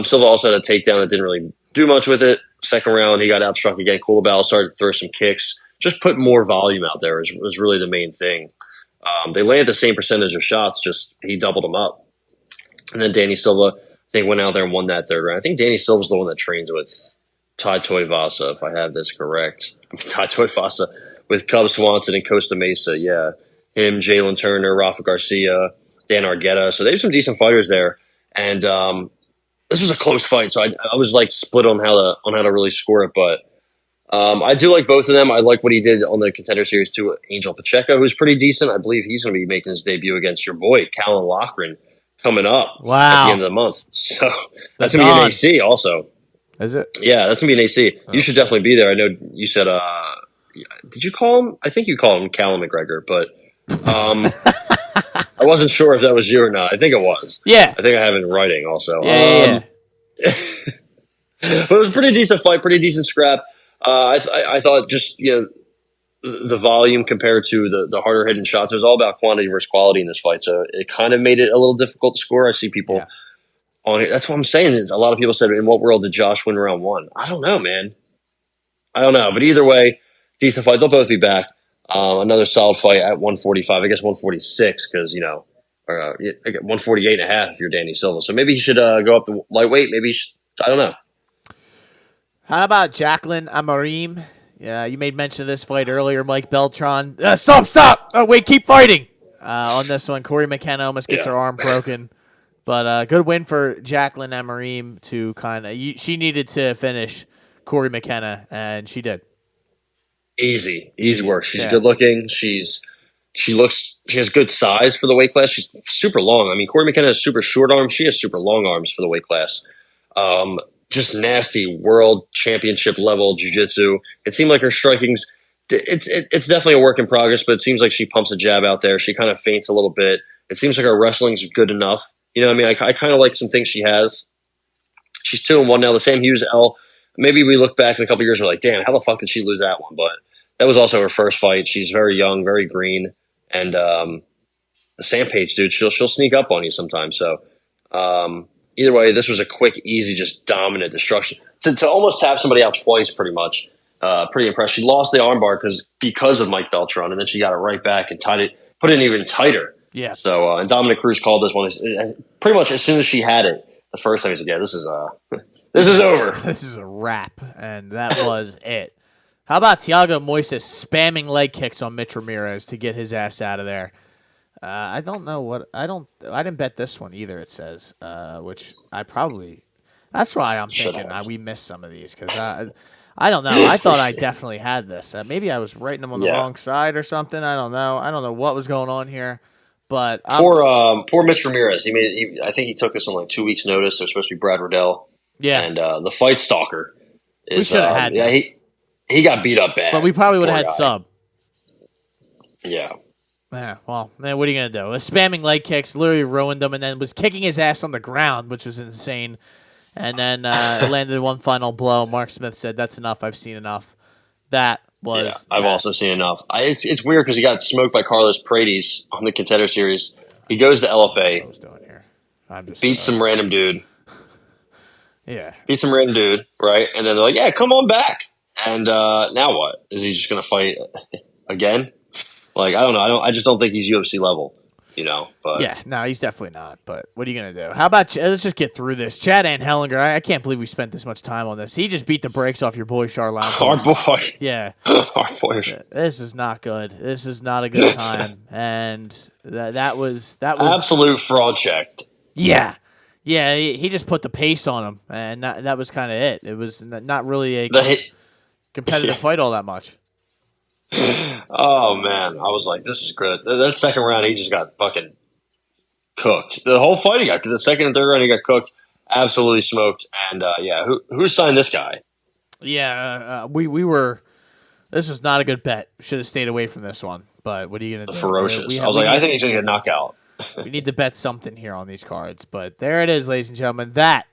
Silva also had a takedown that didn't really do much with it. Second round, he got outstruck again. Kulabau started to throw some kicks. Just put more volume out there was really the main thing. They landed the same percentage of shots, just he doubled them up. And then Danny Silva, they went out there and won that third round. I think Danny Silva's the one that trains with Tai Tuivasa, if I have this correct. Tai Tuivasa with Cub Swanson and Costa Mesa, yeah. Him, Jalen Turner, Rafa Garcia, Dan Argueta. So there's some decent fighters there. And this was a close fight, so I was like split on how to really score it, but I do like both of them. I like what he did on the Contender Series too. Angel Pacheco, who's pretty decent. I believe he's going to be making his debut against your boy Callan Loughran coming up at the end of the month. So that's going to be an AC also. Is it? Yeah, that's going to be an AC. You should definitely be there. I know you said. Did you call him? I think you called him Callum McGregor, but I wasn't sure if that was you or not. I think it was. Yeah. I think I have it in writing also. Yeah. But it was a pretty decent fight, pretty decent scrap. I thought just, the volume compared to the harder hitting shots, it was all about quantity versus quality in this fight. So it kind of made it a little difficult to score. I see people on it. That's what I'm saying. Is a lot of people said, in what world did Josh win round one? I don't know, man. I don't know. But either way, decent fight. They'll both be back. Another solid fight at 145. I guess 146 because, or 148 and a half if you're Danny Silva. So maybe he should go up to lightweight. Maybe I don't know. How about Jacqueline Amarim? Yeah, you made mention of this fight earlier, Mike Beltran. Stop! Oh, wait, keep fighting. On this one, Corey McKenna almost gets her arm broken. But good win for Jacqueline Amarim to she needed to finish Corey McKenna, and she did. Easy work. She's good looking. She has good size for the weight class. She's super long. I mean, Corey McKenna has super short arms. She has super long arms for the weight class. Just nasty world championship level jiu-jitsu. It seemed like her striking's it's definitely a work in progress, but it seems like she pumps a jab out there. She kind of feints a little bit. It seems like her wrestling's good enough. You know what I mean? I kind of like some things she has. She's 2-1 now. The Sam Hughes L. Maybe we look back in a couple of years and we're like, damn, how the fuck did she lose that one? But that was also her first fight. She's very young, very green. And the Sam Page, dude, she'll sneak up on you sometimes. So either way, this was a quick, easy, just dominant destruction. To almost tap somebody out twice, pretty much. Pretty impressed. She lost the armbar because of Mike Beltran, and then she got it right back and put it in even tighter. Yeah. So and Dominic Cruz called this one pretty much as soon as she had it. The first time he said, "Yeah, this is over. This is a wrap," and that was it. How about Thiago Moises spamming leg kicks on Mitch Ramirez to get his ass out of there? I don't know what I didn't bet this one either. It says, which I probably. That's why I'm thinking we missed some of these because I don't know. I thought I definitely had this. Maybe I was writing them on the wrong side or something. I don't know. I don't know what was going on here. But poor Mitch Ramirez. I think he took this on like 2 weeks' notice. There's supposed to be Brad Riddell. Yeah, and the Fight Stalker is. We should have had. Yeah, he got beat up bad. But we probably would have had sub. Yeah. Yeah. Well, man, what are you gonna do? Spamming leg kicks literally ruined him, and then was kicking his ass on the ground, which was insane. And then landed one final blow. Mark Smith said, "That's enough. I've seen enough." That was. Yeah, I've also seen enough. It's weird because he got smoked by Carlos Paredes on the Contender Series. He goes to LFA. What I was doing here. I'm just beat some random dude. Yeah. Beat some random dude, right? And then they're like, "Yeah, come on back." And now what? Is he just going to fight again? Like, I don't know. I just don't think he's UFC level. But yeah, no, he's definitely not. But what are you gonna do? How about let's just get through this? Chad Anhelinger, I can't believe we spent this much time on this. He just beat the brakes off your boy Charlotte. Our boy, yeah, our boy. This is not good. This is not a good time, and that was absolute fraud check. Yeah, Yeah, he just put the pace on him, and that was kind of it. It was not really a competitive fight all that much. Oh, man. I was like, this is good. That second round, he just got fucking cooked. The whole fight he got, because the second and third round, he got cooked, absolutely smoked. And, who signed this guy? Yeah, we were. This was not a good bet. Should have stayed away from this one. But what are you gonna do? Ferocious. I was like, I think he's gonna get knocked out. We need to bet something here on these cards. But there it is, ladies and gentlemen. That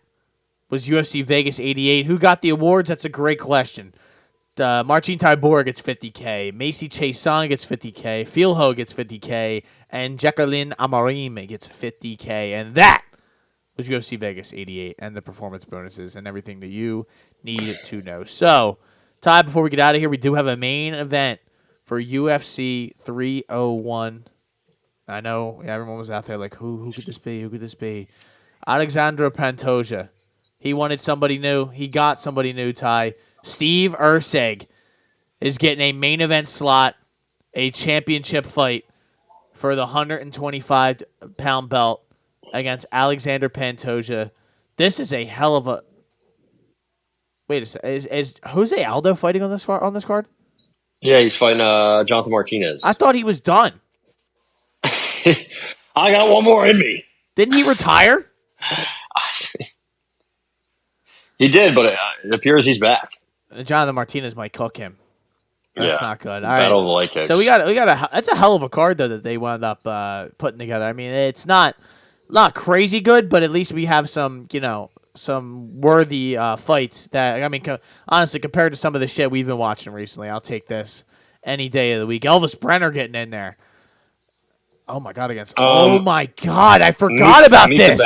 was UFC Vegas 88. Who got the awards? That's a great question. Marcin Tybura gets $50K. Macy Chiasson gets $50K. Philho gets $50K. And Jacqueline Amarim gets $50K. And that was UFC Vegas 88 and the performance bonuses and everything that you need to know. So, Ty, before we get out of here, we do have a main event for UFC 301. I know everyone was out there like, who could this be? Who could this be? Alexandre Pantoja. He wanted somebody new. He got somebody new, Ty. Steve Erceg is getting a main event slot, a championship fight for the 125-pound belt against Alexander Pantoja. This is a hell of a... Wait a second. Is Jose Aldo fighting on this card? Yeah, he's fighting Jonathan Martinez. I thought he was done. I got one more in me. Didn't he retire? He did, but it appears he's back. Jonathan Martinez might cook him. That's not good. All Battle right. of the leg kicks. So we got that's a hell of a card though that they wound up putting together. I mean, it's not crazy good, but at least we have some worthy fights that, I mean, honestly, compared to some of the shit we've been watching recently, I'll take this any day of the week. Elvis Brenner getting in there. Oh my god! Oh my god! I forgot about this.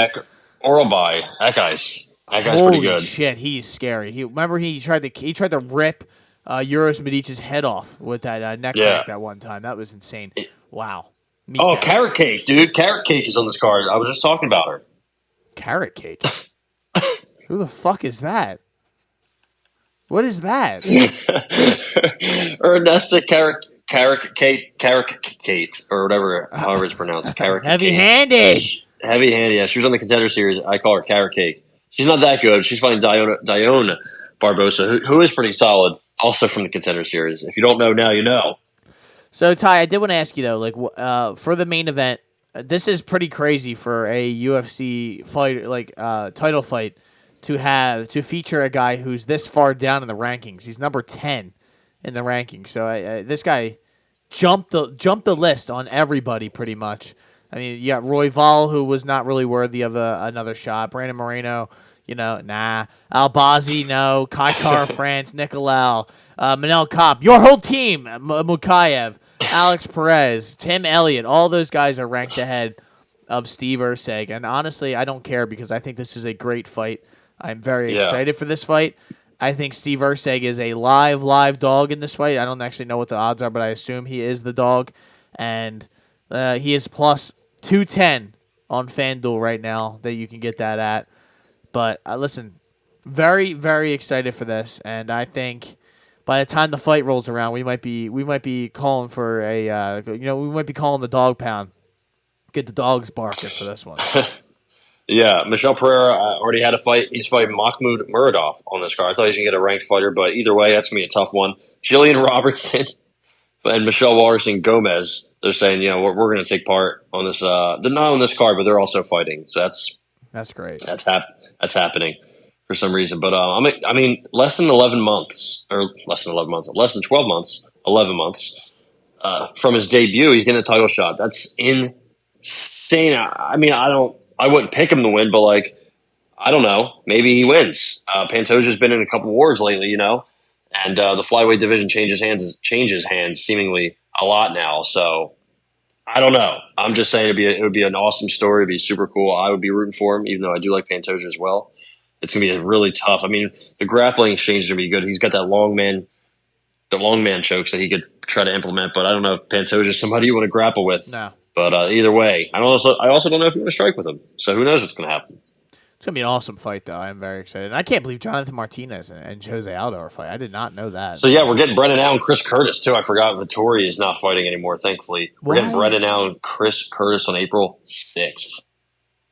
Orobai. That guy's Holy pretty good. Shit, he's scary. He tried to rip Euros Medic's head off with that neck break that one time. That was insane. Wow. Carrot Cake, dude. Carrot Cake is on this card. I was just talking about her. Carrot Cake? Who the fuck is that? What is that? Ernesta Carrot Kate, or whatever, however it's pronounced. Carrot Heavy-handed. Heavy-handed, yeah. She was on the Contender Series. I call her Carrot Cake. She's not that good. She's fighting Dione Barbosa, who is pretty solid, also from the Contender Series. If you don't know now, you know. So, Ty, I did want to ask you, though, like, for the main event, this is pretty crazy for a UFC fight, title fight, to feature a guy who's this far down in the rankings. He's number 10 in the rankings. So this guy jumped the list on everybody pretty much. I mean, you got Roy Val, who was not really worthy of another shot. Brandon Moreno, nah. Albazi, no. Kai Kara France, Nicolau, Manel Kopp, your whole team, Mukayev, Alex Perez, Tim Elliott, all those guys are ranked ahead of Steve Erceg. And honestly, I don't care because I think this is a great fight. I'm very excited for this fight. I think Steve Erceg is a live dog in this fight. I don't actually know what the odds are, but I assume he is the dog. And he is plus 210 on FanDuel right now that you can get that at. But listen, very, very excited for this. And I think by the time the fight rolls around, we might be calling for we might be calling the dog pound. Get the dogs barking for this one. Yeah, Michel Pereira already had a fight. He's fighting Mahmoud Muradov on this card. I thought he was going to get a ranked fighter, but either way, that's going to be a tough one. Jillian Robertson and Michelle Waterson Gomez, they're saying, we're going to take part on this. They're not on this card, but they're also fighting. So that's great. That's happening for some reason. But, I mean, less than 12 months, 11 months from his debut, he's getting a title shot. That's insane. I mean, I wouldn't pick him to win, but I don't know. Maybe he wins. Pantoja's been in a couple wars lately, and the flyweight division changes hands seemingly a lot now. So I don't know. I'm just saying it would be an awesome story. It'd be super cool. I would be rooting for him, even though I do like Pantoja as well. It's gonna be really tough. I mean, the grappling exchange is gonna be good. He's got that long man chokes that he could try to implement, but I don't know if Pantoja is somebody you want to grapple with. No. But either way, I also don't know if you want to strike with him. So who knows what's going to happen. It's going to be an awesome fight, though. I'm very excited. And I can't believe Jonathan Martinez and Jose Aldo are fighting. I did not know that. So, we're getting Brennan out and Chris Curtis, too. I forgot Vittori is not fighting anymore, thankfully. We're getting Brennan out and Chris Curtis on April 6th.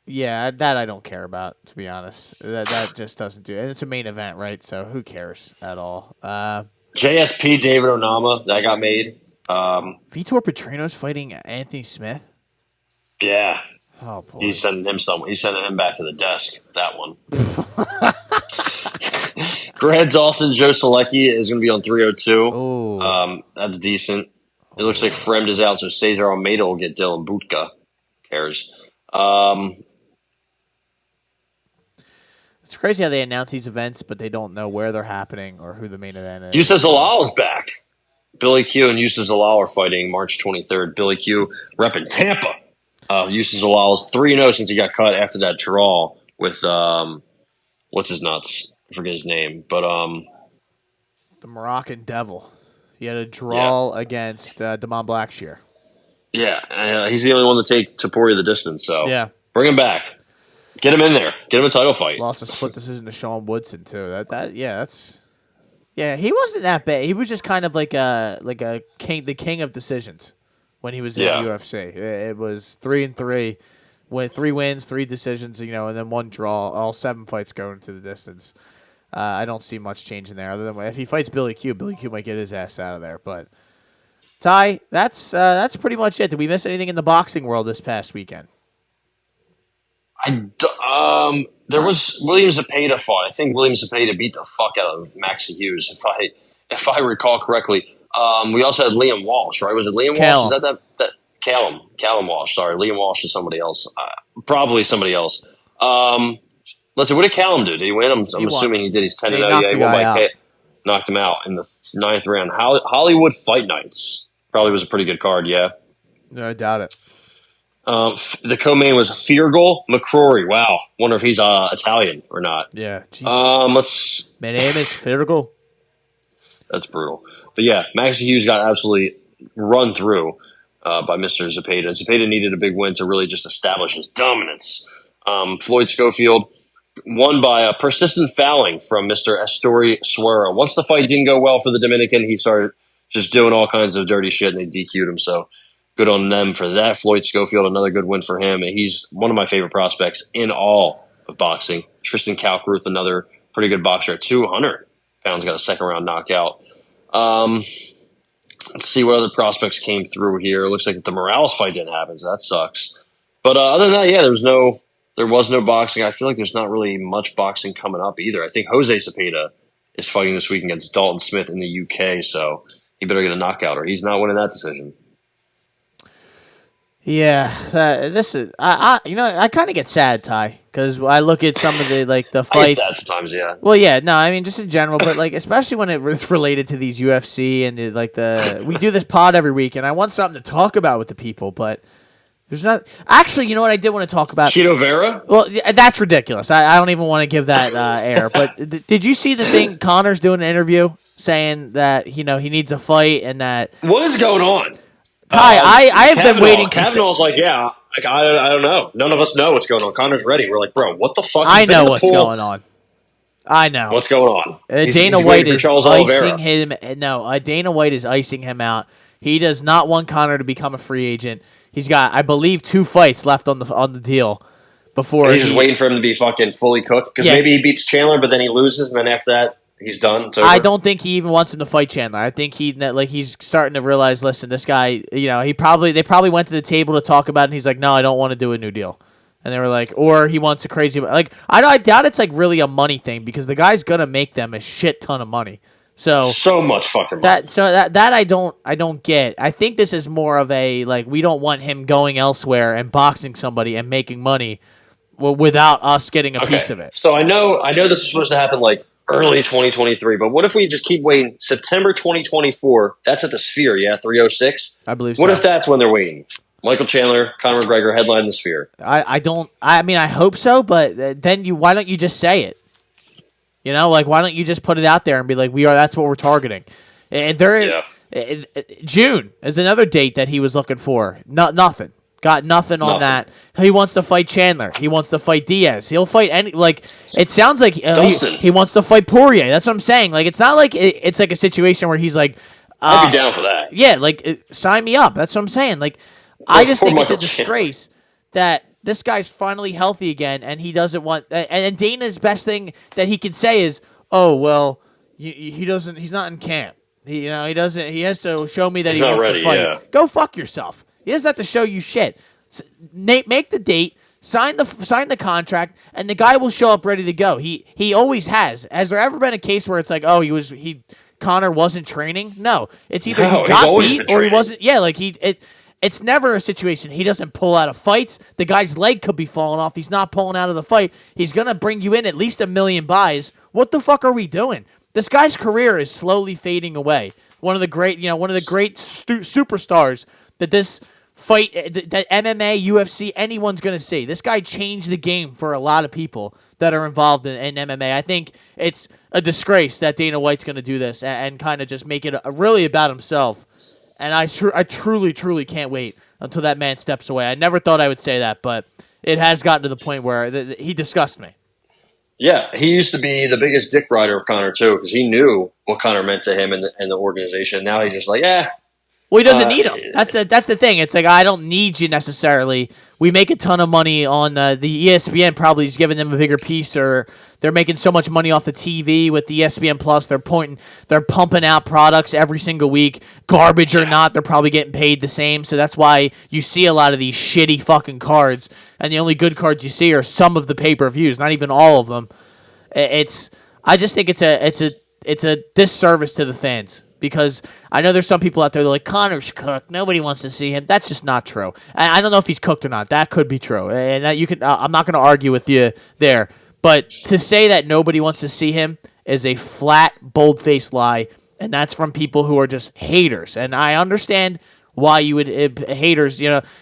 Yeah, that I don't care about, to be honest. That just doesn't do it. And it's a main event, right? So who cares at all? JSP David Onama, that got made. Vitor Petrino's fighting Anthony Smith? Yeah. Oh, boy. He's sending him back to the desk, that one. Grant Dawson, Joe Selecki is going to be on 302. That's decent. It looks like Fremd is out, so Cesar Almeida will get Dylan Butka. Who cares? It's crazy how they announce these events, but they don't know where they're happening or who the main event is. Yusuf Zalal is back. Billy Q and Yusuf Zalal are fighting March 23rd. Billy Q repping Tampa. Yusuf Zalal is 3-0 since he got cut after that draw with what's his nuts? I forget his name, but the Moroccan Devil. He had a draw against Damon Blackshear. Yeah, and he's the only one to take Topuria the distance. So bring him back. Get him in there. Get him a title fight. Lost a split decision to Sean Woodson too. He wasn't that bad. He was just kind of like a king, the king of decisions when he was in the UFC. It was 3-3, with 3 wins, 3 decisions, and then 1 draw. All 7 fights going to the distance. I don't see much change in there other than if he fights Billy Q might get his ass out of there. But Ty, that's pretty much it. Did we miss anything in the boxing world this past weekend? There was William Zepeda fought. I think William Zepeda beat the fuck out of Maxie Hughes, if I recall correctly. We also had Liam Walsh, right? Was it Liam Walsh? Is that Callum Walsh? Sorry, Liam Walsh is somebody else. Probably somebody else. Let's see. What did Callum do? Did he win? I'm assuming he did. He's 10-0. Yeah, he won by knocked him out in the 9th round. Hollywood Fight Nights probably was a pretty good card. Yeah. No, I doubt it. The co-main was Feargal McCrory. Wow, wonder if he's Italian or not. Yeah. Jesus. My name is Feargal. That's brutal. But yeah, Maxie Hughes got absolutely run through by Mr. Zepeda. Zepeda needed a big win to really just establish his dominance. Floyd Schofield won by persistent fouling from Mr. Astori Suero. Once the fight didn't go well for the Dominican, he started just doing all kinds of dirty shit, and they DQ'd him. So good on them for that. Floyd Schofield, another good win for him. And he's one of my favorite prospects in all of boxing. Tristan Kalkruth, another pretty good boxer at 200 pounds, got a second-round knockout. Let's see what other prospects came through here. It looks like the Morales fight didn't happen, so that sucks. But other than that, yeah, there was no boxing. I feel like there's not really much boxing coming up either. I think Jose Zepeda is fighting this week against Dalton Smith in the UK, so he better get a knockout or he's not winning that decision. Yeah, this is I kind of get sad, Ty, because I look at some of the the fights. I get sad sometimes, yeah. Well, yeah, no, I mean just in general, but especially when it's related to these UFC and we do this pod every week, and I want something to talk about with the people, but there's not actually. You know what I did want to talk about? Chito Vera? Well, that's ridiculous. I don't even want to give that air. But did you see the thing? Conor's doing an interview saying that he needs a fight and that what is going on? Ty, I have been waiting. Kavanaugh's I don't know. None of us know what's going on. Conor's ready. We're like, bro, what the fuck? I know what's going on. I know what's going on. Dana White is icing him. No, Dana White is icing him out. He does not want Conor to become a free agent. He's got, I believe, 2 fights left on the deal before. He's just waiting for him to be fucking fully cooked because maybe he beats Chandler, but then he loses, and then after that. He's done. I don't think he even wants him to fight Chandler. I think he's starting to realize. Listen, this guy. They probably went to the table to talk about it. And he's like, no, I don't want to do a new deal. And they were like, or he wants a crazy. I doubt it's really a money thing because the guy's gonna make them a shit ton of money. So much fucking money. That I don't get. I think this is more of a we don't want him going elsewhere and boxing somebody and making money, without us getting a piece of it. So I know this is supposed to happen early 2023, but what if we just keep waiting? September 2024, that's at the Sphere, 306? I believe What if that's when they're waiting? Michael Chandler, Conor McGregor, headline the Sphere. I hope so, but then why don't you just say it? Why don't you just put it out there and be like, that's what we're targeting. And June is another date that he was looking for. Nothing. Got nothing on that. He wants to fight Chandler. He wants to fight Diaz. He'll fight any. It sounds like he wants to fight Poirier. That's what I'm saying. It's not like it's a situation where he's like, I'd be down for that. Yeah, sign me up. That's what I'm saying. I just think it's a disgrace that this guy's finally healthy again, and he doesn't want. And Dana's best thing that he can say is, "Oh well, he doesn't. He's not in camp. He doesn't. He has to show me that he's he not wants ready, to fight. yeah. Go fuck yourself. He doesn't have to show you shit. Make the date." Sign the contract, and the guy will show up ready to go. He always has. Has there ever been a case where it's like, oh, Conor wasn't training? No, it's either he got beat or he wasn't. Yeah, like it's never a situation. He doesn't pull out of fights. The guy's leg could be falling off. He's not pulling out of the fight. He's gonna bring you in at least 1 million buys. What the fuck are we doing? This guy's career is slowly fading away. One of the great superstars that this fight, that MMA, UFC, anyone's going to see. This guy changed the game for a lot of people that are involved in MMA. I think it's a disgrace that Dana White's going to do this and kind of just make it really about himself. And I truly, truly can't wait until that man steps away. I never thought I would say that, but it has gotten to the point where he disgusts me. Yeah, he used to be the biggest dick rider of Conor, too, because he knew what Conor meant to him and the organization. Now he's just like, well, he doesn't need him. That's the thing. It's like, I don't need you necessarily. We make a ton of money on the ESPN. Probably is giving them a bigger piece, or they're making so much money off the TV with the ESPN Plus. They're pumping out products every single week, garbage or not. They're probably getting paid the same. So that's why you see a lot of these shitty fucking cards, and the only good cards you see are some of the pay-per-views, not even all of them. I just think it's a disservice to the fans. Because I know there's some people out there that are like, Conor's cooked. Nobody wants to see him. That's just not true. I don't know if he's cooked or not. That could be true. And that you can. I'm not going to argue with you there. But to say that nobody wants to see him is a flat, bold-faced lie. And that's from people who are just haters. And I understand why you would haters.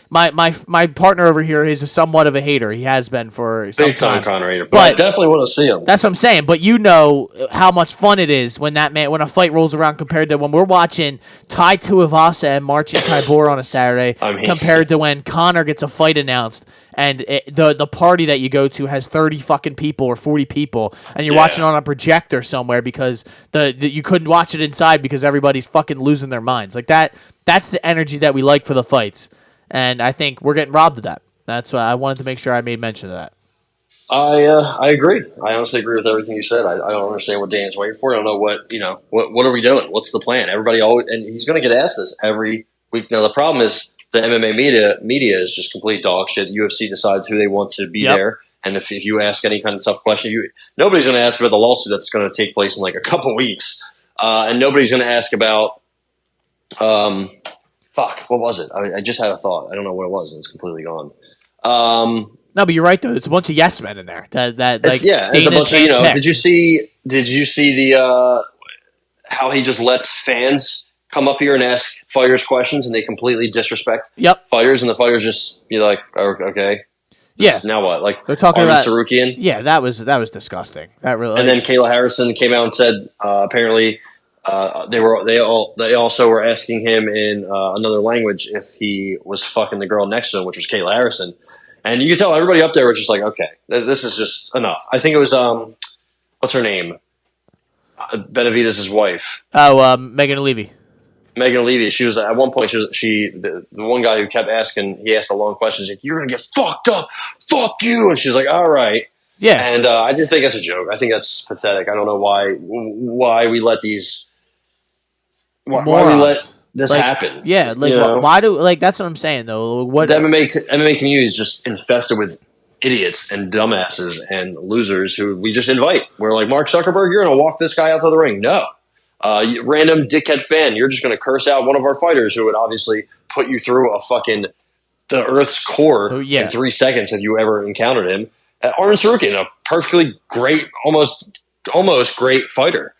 My partner over here is somewhat of a hater. He has been for some big time Conor hater, but I definitely want to see him. That's what I'm saying. But you know how much fun it is when when a fight rolls around compared to when we're watching Tai Tuivasa and Marcin Tybura on a Saturday, compared to when Conor gets a fight announced and the party that you go to has 30 fucking people or 40 people, and you're watching on a projector somewhere because you couldn't watch it inside because everybody's fucking losing their minds. Like that. That's the energy that we like for the fights, and I think we're getting robbed of that. That's why I wanted to make sure I made mention of that. I agree. I honestly agree with everything you said. I don't understand what Dan's waiting for. I don't know what are we doing? What's the plan? Everybody always, and he's going to get asked this every week. Now the problem is the MMA media is just complete dog shit. UFC decides who they want to be there, and if you ask any kind of tough question, nobody's going to ask about the lawsuit that's going to take place in like a couple weeks, and nobody's going to ask about. What was it? I just had a thought. I don't know what it was. It's completely gone. No, but you're right though. It's a bunch of yes men in there. It's a bunch of Did you see the how he just lets fans come up here and ask fighters questions and they completely disrespect fighters and the fighters just be like, oh, okay. Now what? Like they're talking about Sarukian. Yeah, that was disgusting. That really. And then Kayla Harrison came out and said apparently. They also were asking him in another language if he was fucking the girl next to him, which was Kayla Harrison, and you could tell everybody up there was just like, okay, this is just enough. I think it was what's her name, Benavidez' wife. Oh, Megan Levy. Megan Levy. She was at one point. The one guy who kept asking. He asked a long question. He's like, "You're gonna get fucked up. Fuck you." And she's like, "All right." Yeah. And I just think that's a joke. I think that's pathetic. I don't know why we let these. Why we let this happen? Yeah, why do that's what I'm saying though. What the MMA community is just infested with idiots and dumbasses and losers who we just invite. We're like, Mark Zuckerberg, you're going to walk this guy out to the ring. No, random dickhead fan, you're just going to curse out one of our fighters who would obviously put you through the Earth's core in 3 seconds if you ever encountered him. Arman Sarukian, a perfectly great, almost great fighter.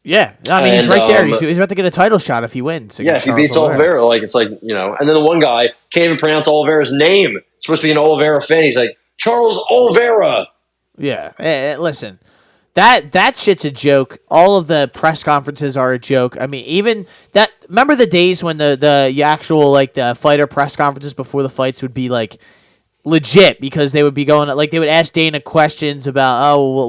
Yeah, I mean, he's right there. He's about to get a title shot if he wins. Yeah, if he beats Oliveira, it's like, and then the one guy can't even pronounce Oliveira's name. It's supposed to be an Oliveira fan. He's like, Charles Oliveira. Yeah, listen, that shit's a joke. All of the press conferences are a joke. I mean, even that. Remember the days when the actual the fighter press conferences before the fights would be like legit because they would be going they would ask Dana questions about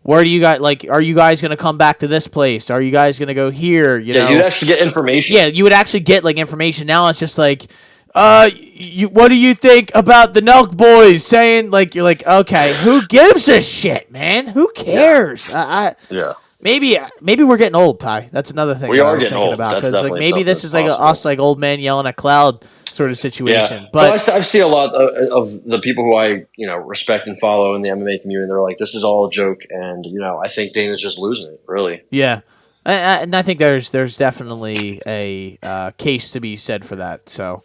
where do you guys are you guys going to come back to this place? Are you guys going to go here? You know? You'd actually get information. Yeah, you would actually get information. Now it's just what do you think about the Nelk boys saying, like, you're like, okay, who gives a shit, man? Who cares? Yeah. Maybe we're getting old, Ty. That's another thing We that I are was getting thinking old. about, That's because like definitely maybe this is like possible. us like old man yelling at cloud sort of situation. Yeah. But I see a lot of the people who I respect and follow in the MMA community. They're like, this is all a joke, and I think Dana's just losing it. Really. Yeah. And I think there's definitely a case to be said for that. So,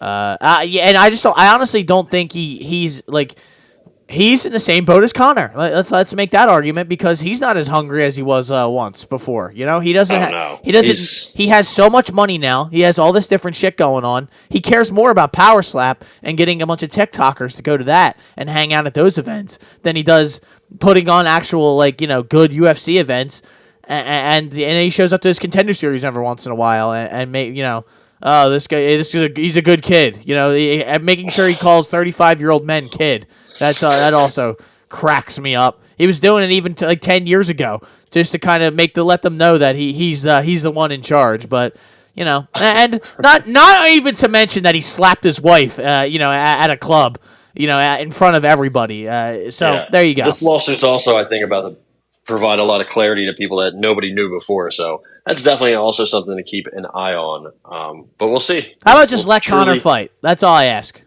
yeah, and I honestly don't think he's in the same boat as Conor. Let's make that argument, because he's not as hungry as he was once before. He doesn't. He has so much money now. He has all this different shit going on. He cares more about Power Slap and getting a bunch of TikTokers to go to that and hang out at those events than he does putting on actual good UFC events. And he shows up to his Contender Series every once in a while and oh, this guy, he's a good kid. Making sure he calls 35-year-old men kid. That also cracks me up. He was doing it even 10 years ago, just to kind of let them know that he's the one in charge. But and not even to mention that he slapped his wife, at a club, in front of everybody. There you go. This lawsuit's also, I think, about to provide a lot of clarity to people that nobody knew before. So that's definitely also something to keep an eye on. But we'll see. How about just let Conor fight? That's all I ask.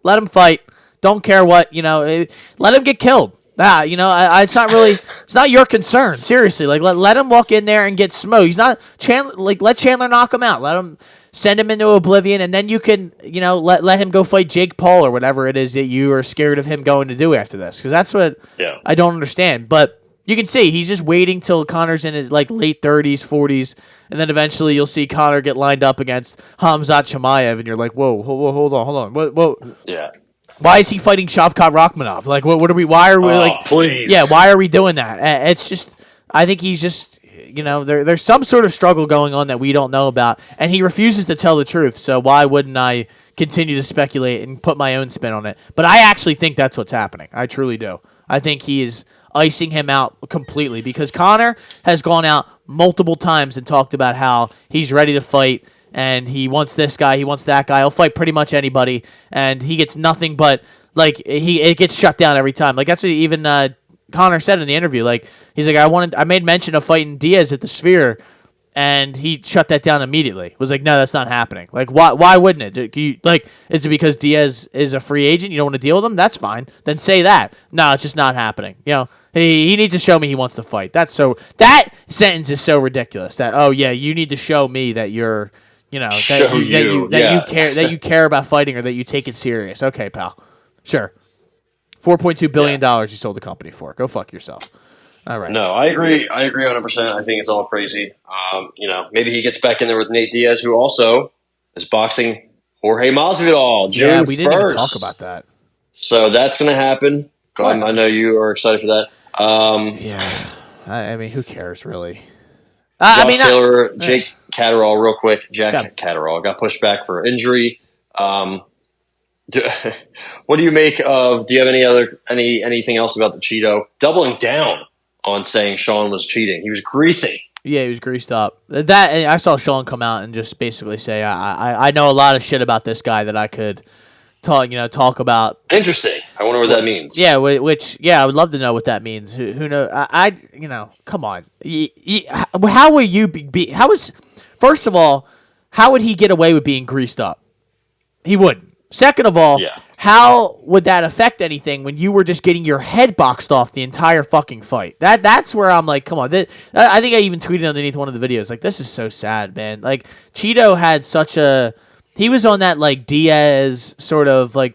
Let him fight. Don't care what, let him get killed. It's not really, it's not your concern. Seriously, let him walk in there and get smoked. He's not Chandler. Let Chandler knock him out. Let him send him into oblivion, and then you can, let him go fight Jake Paul or whatever it is that you are scared of him going to do after this. Because that's what I don't understand. But you can see he's just waiting till Conor's in his late 30s, 40s, and then eventually you'll see Conor get lined up against Khamzat Chimaev, and you're like, whoa, hold on, what? Yeah. Why is he fighting Shavkat Rakhmonov? What are we? Why are we please? Yeah, why are we doing that? It's just, I think he's just, there's some sort of struggle going on that we don't know about, and he refuses to tell the truth. So why wouldn't I continue to speculate and put my own spin on it? But I actually think that's what's happening. I truly do. I think he is icing him out completely, because Conor has gone out multiple times and talked about how he's ready to fight. And he wants this guy, he wants that guy. He'll fight pretty much anybody, and he gets nothing but it gets shut down every time. That's what even Conor said in the interview. He's like, I made mention of fighting Diaz at the Sphere, and he shut that down immediately. Was like, no, that's not happening. Why wouldn't it? Is it because Diaz is a free agent? You don't want to deal with him? That's fine. Then say that. No, it's just not happening. He needs to show me he wants to fight. That sentence is so ridiculous. That you need to show me that you're. You care about fighting, or that you take it serious. Okay, pal. Sure. $4.2 billion you sold the company for. Go fuck yourself. All right. No, I agree 100%. I think it's all crazy. Maybe he gets back in there with Nate Diaz, who also is boxing Jorge Masvidal June 1st. Yeah, we didn't even talk about that. So that's going to happen. I know you are excited for that. I mean, who cares, really? Taylor, Jake Catterall, real quick. Catterall got pushed back for injury. What do you make of? Do you have anything else about the Cheeto doubling down on saying Sean was cheating? He was greasy. Yeah, he was greased up. I saw Sean come out and just basically say, "I know a lot of shit about this guy that I could talk about." Interesting. I wonder what that means. Yeah, I would love to know what that means. Who knows? Come on. How will you be? First of all, how would he get away with being greased up? He wouldn't. Second of all, how would that affect anything when you were just getting your head boxed off the entire fucking fight? That's where I'm like, come on. I think I even tweeted underneath one of the videos, this is so sad, man. Cheeto had he was on that Diaz sort of a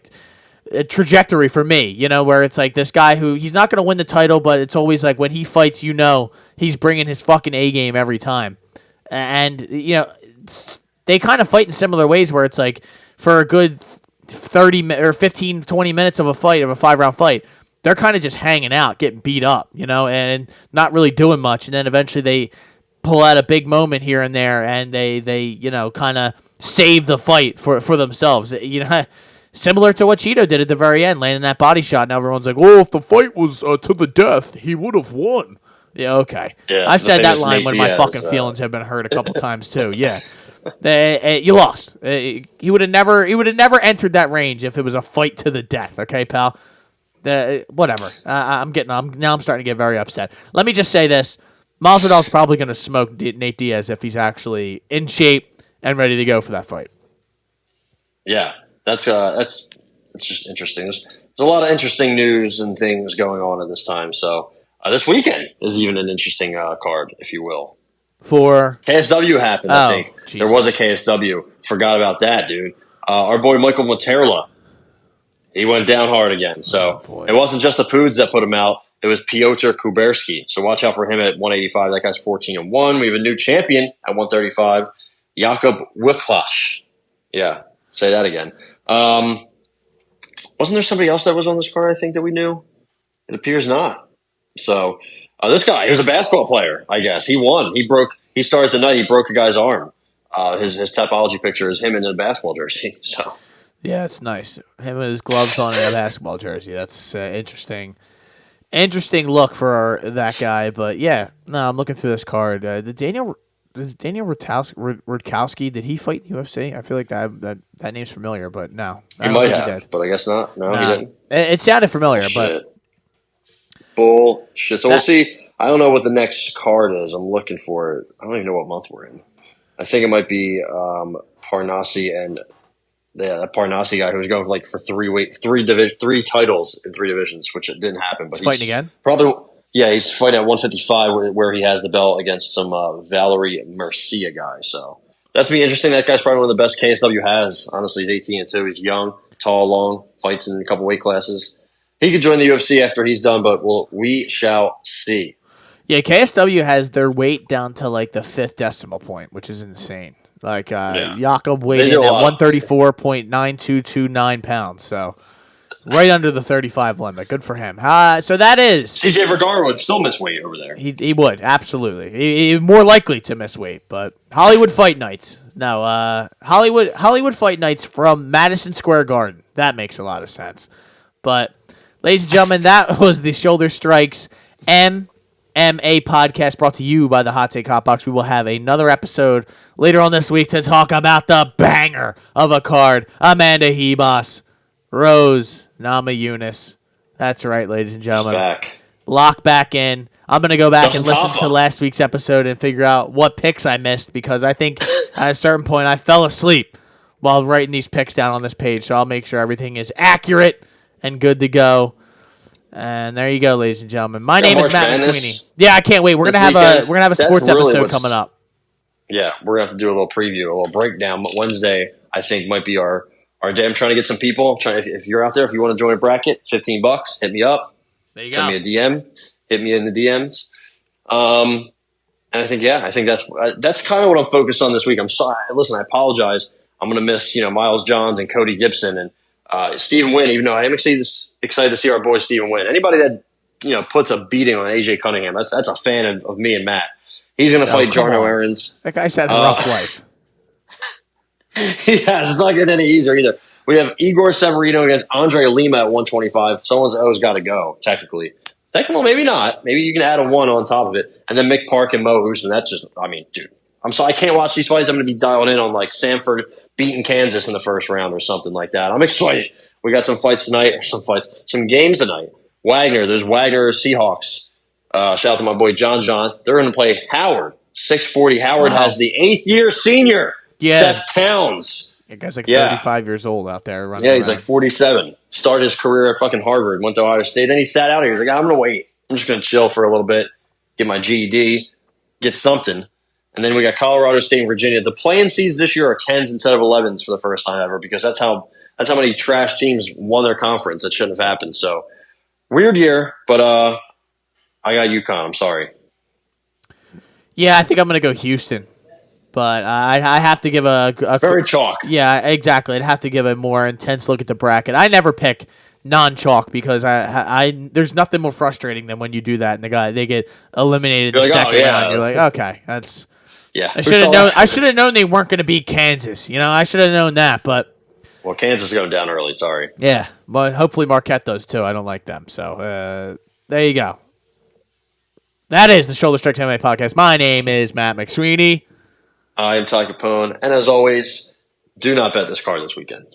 trajectory for me, where it's this guy who he's not going to win the title, but it's always when he fights, he's bringing his fucking A game every time. And, they kind of fight in similar ways where it's for a good 30 or 15, 20 minutes of a 5-round fight, they're kind of just hanging out, getting beat up, and not really doing much. And then eventually they pull out a big moment here and there, and they kind of save the fight for themselves. Similar to what Cheeto did at the very end, landing that body shot, and everyone's like, "Oh, if the fight was to the death, he would have won." Yeah, okay. Yeah, I've said that line when my fucking feelings have been hurt a couple times too. Yeah. You lost. He would have never entered that range if it was a fight to the death. Okay, pal. Whatever. I'm starting to get very upset. Let me just say this: Masvidal's probably going to smoke Nate Diaz if he's actually in shape and ready to go for that fight. Yeah, that's just interesting. There's a lot of interesting news and things going on at this time. So this weekend is even an interesting card, if you will. For KSW happened, I think. Jesus. There was a KSW. Forgot about that, dude. Our boy Michael Materla, he went down hard again. So it wasn't just the Poods that put him out. It was Piotr Kuberski. So watch out for him at 185. That guy's 14-1. We have a new champion at 135, Jakub Wiklash. Yeah, say that again. Wasn't there somebody else that was on this card, I think, that we knew? It appears not. So this guy, he was a basketball player, I guess. He won. He started the night. He broke a guy's arm. His topology picture is him in a basketball jersey. So yeah, it's nice. Him with his gloves on in a basketball jersey. That's interesting. Interesting look for that guy. But yeah, no, I'm looking through this card. Daniel Rutkowski, did he fight in UFC? I feel like that name's familiar, but no. He might have, but I guess not. No, he didn't. It sounded familiar, but bullshit. So we'll see. I don't know what the next card is. I'm looking for it. I don't even know what month we're in. I think it might be Parnassi and the Parnassi guy who was going for three titles in 3 divisions, which it didn't happen. But he's fighting again. Probably, yeah. He's fighting at 155 where he has the belt against some Valerie Mercia guy. So that's be interesting. That guy's probably one of the best KSW has. Honestly, he's 18-2. He's young, tall, long, fights in a couple weight classes. He could join the UFC after he's done, but we shall see. Yeah, KSW has their weight down to like the 5th decimal point, which is insane. Like Jakob weighed in at 134.9229 pounds, so right under the 35 limit. Good for him. So that is CJ Vergara would still miss weight over there. He would absolutely. He more likely to miss weight, but Hollywood Fight Nights. No, Hollywood Fight Nights from Madison Square Garden. That makes a lot of sense. But ladies and gentlemen, that was the Shoulder Strikes MMA podcast brought to you by the Hot Take Hot Box. We will have another episode later on this week to talk about the banger of a card. Amanda Hebos, Rose Namajunas. That's right, ladies and gentlemen. Back. Lock back in. I'm going to go back and listen to last week's episode and figure out what picks I missed because I think at a certain point I fell asleep while writing these picks down on this page. So I'll make sure everything is accurate and good to go. And there you go, ladies and gentlemen. My name is Matt McSweeney. Yeah, I can't wait. We're gonna have a sports episode coming up. Yeah, we're gonna have to do a little preview, a little breakdown. Wednesday, I think, might be our day. I'm trying to get some people. If you're out there, if you want to join a bracket, $15, hit me up. There you go. Send me a DM. Hit me in the DMs. And I think that's kind of what I'm focused on this week. I'm sorry. Listen, I apologize. I'm gonna miss Miles Johns and Cody Gibson and Stephen Wynn, even though I am excited to see our boy Stephen Wynn. Anybody that puts a beating on AJ Cunningham, that's a fan of me and Matt. He's going to fight Jarno Aarons. That guy's had a rough life. He has. It's not getting any easier either. We have Igor Severino against Andre Lima at 125. Someone's always got to go, technically. Well, maybe not. Maybe you can add a 1 on top of it. And then Mick Park and Mo Usman. That's just, dude. I'm sorry, I can't watch these fights. I'm going to be dialed in on Sanford beating Kansas in the first round or something like that. I'm excited. We got some fights tonight, some games tonight. There's Wagner Seahawks. Shout out to my boy John. They're going to play Howard. 640. Howard has the 8th-year senior, Seth Towns. That guy's 35 years old out there running around. He's 47. Started his career at fucking Harvard, went to Ohio State. Then he sat out here. He's like, I'm going to wait. I'm just going to chill for a little bit, get my GED, get something. And then we got Colorado State and Virginia. The play-in seeds this year are 10s instead of 11s for the first time ever because that's how many trash teams won their conference. That shouldn't have happened. So weird year, but I got UConn. I'm sorry. Yeah, I think I'm going to go Houston, but I have to give a very chalk. Yeah, exactly. I'd have to give a more intense look at the bracket. I never pick non-chalk because I there's nothing more frustrating than when you do that and they get eliminated in the second round. You're like, okay, that's. Yeah, I should have known they weren't going to beat Kansas. I should have known that, but Kansas is going down early. Sorry. Yeah, but hopefully Marquette does too. I don't like them, so there you go. That is the Shoulder Strikes MMA podcast. My name is Matt McSweeney. I'm Tai Capone, and as always, do not bet this card this weekend.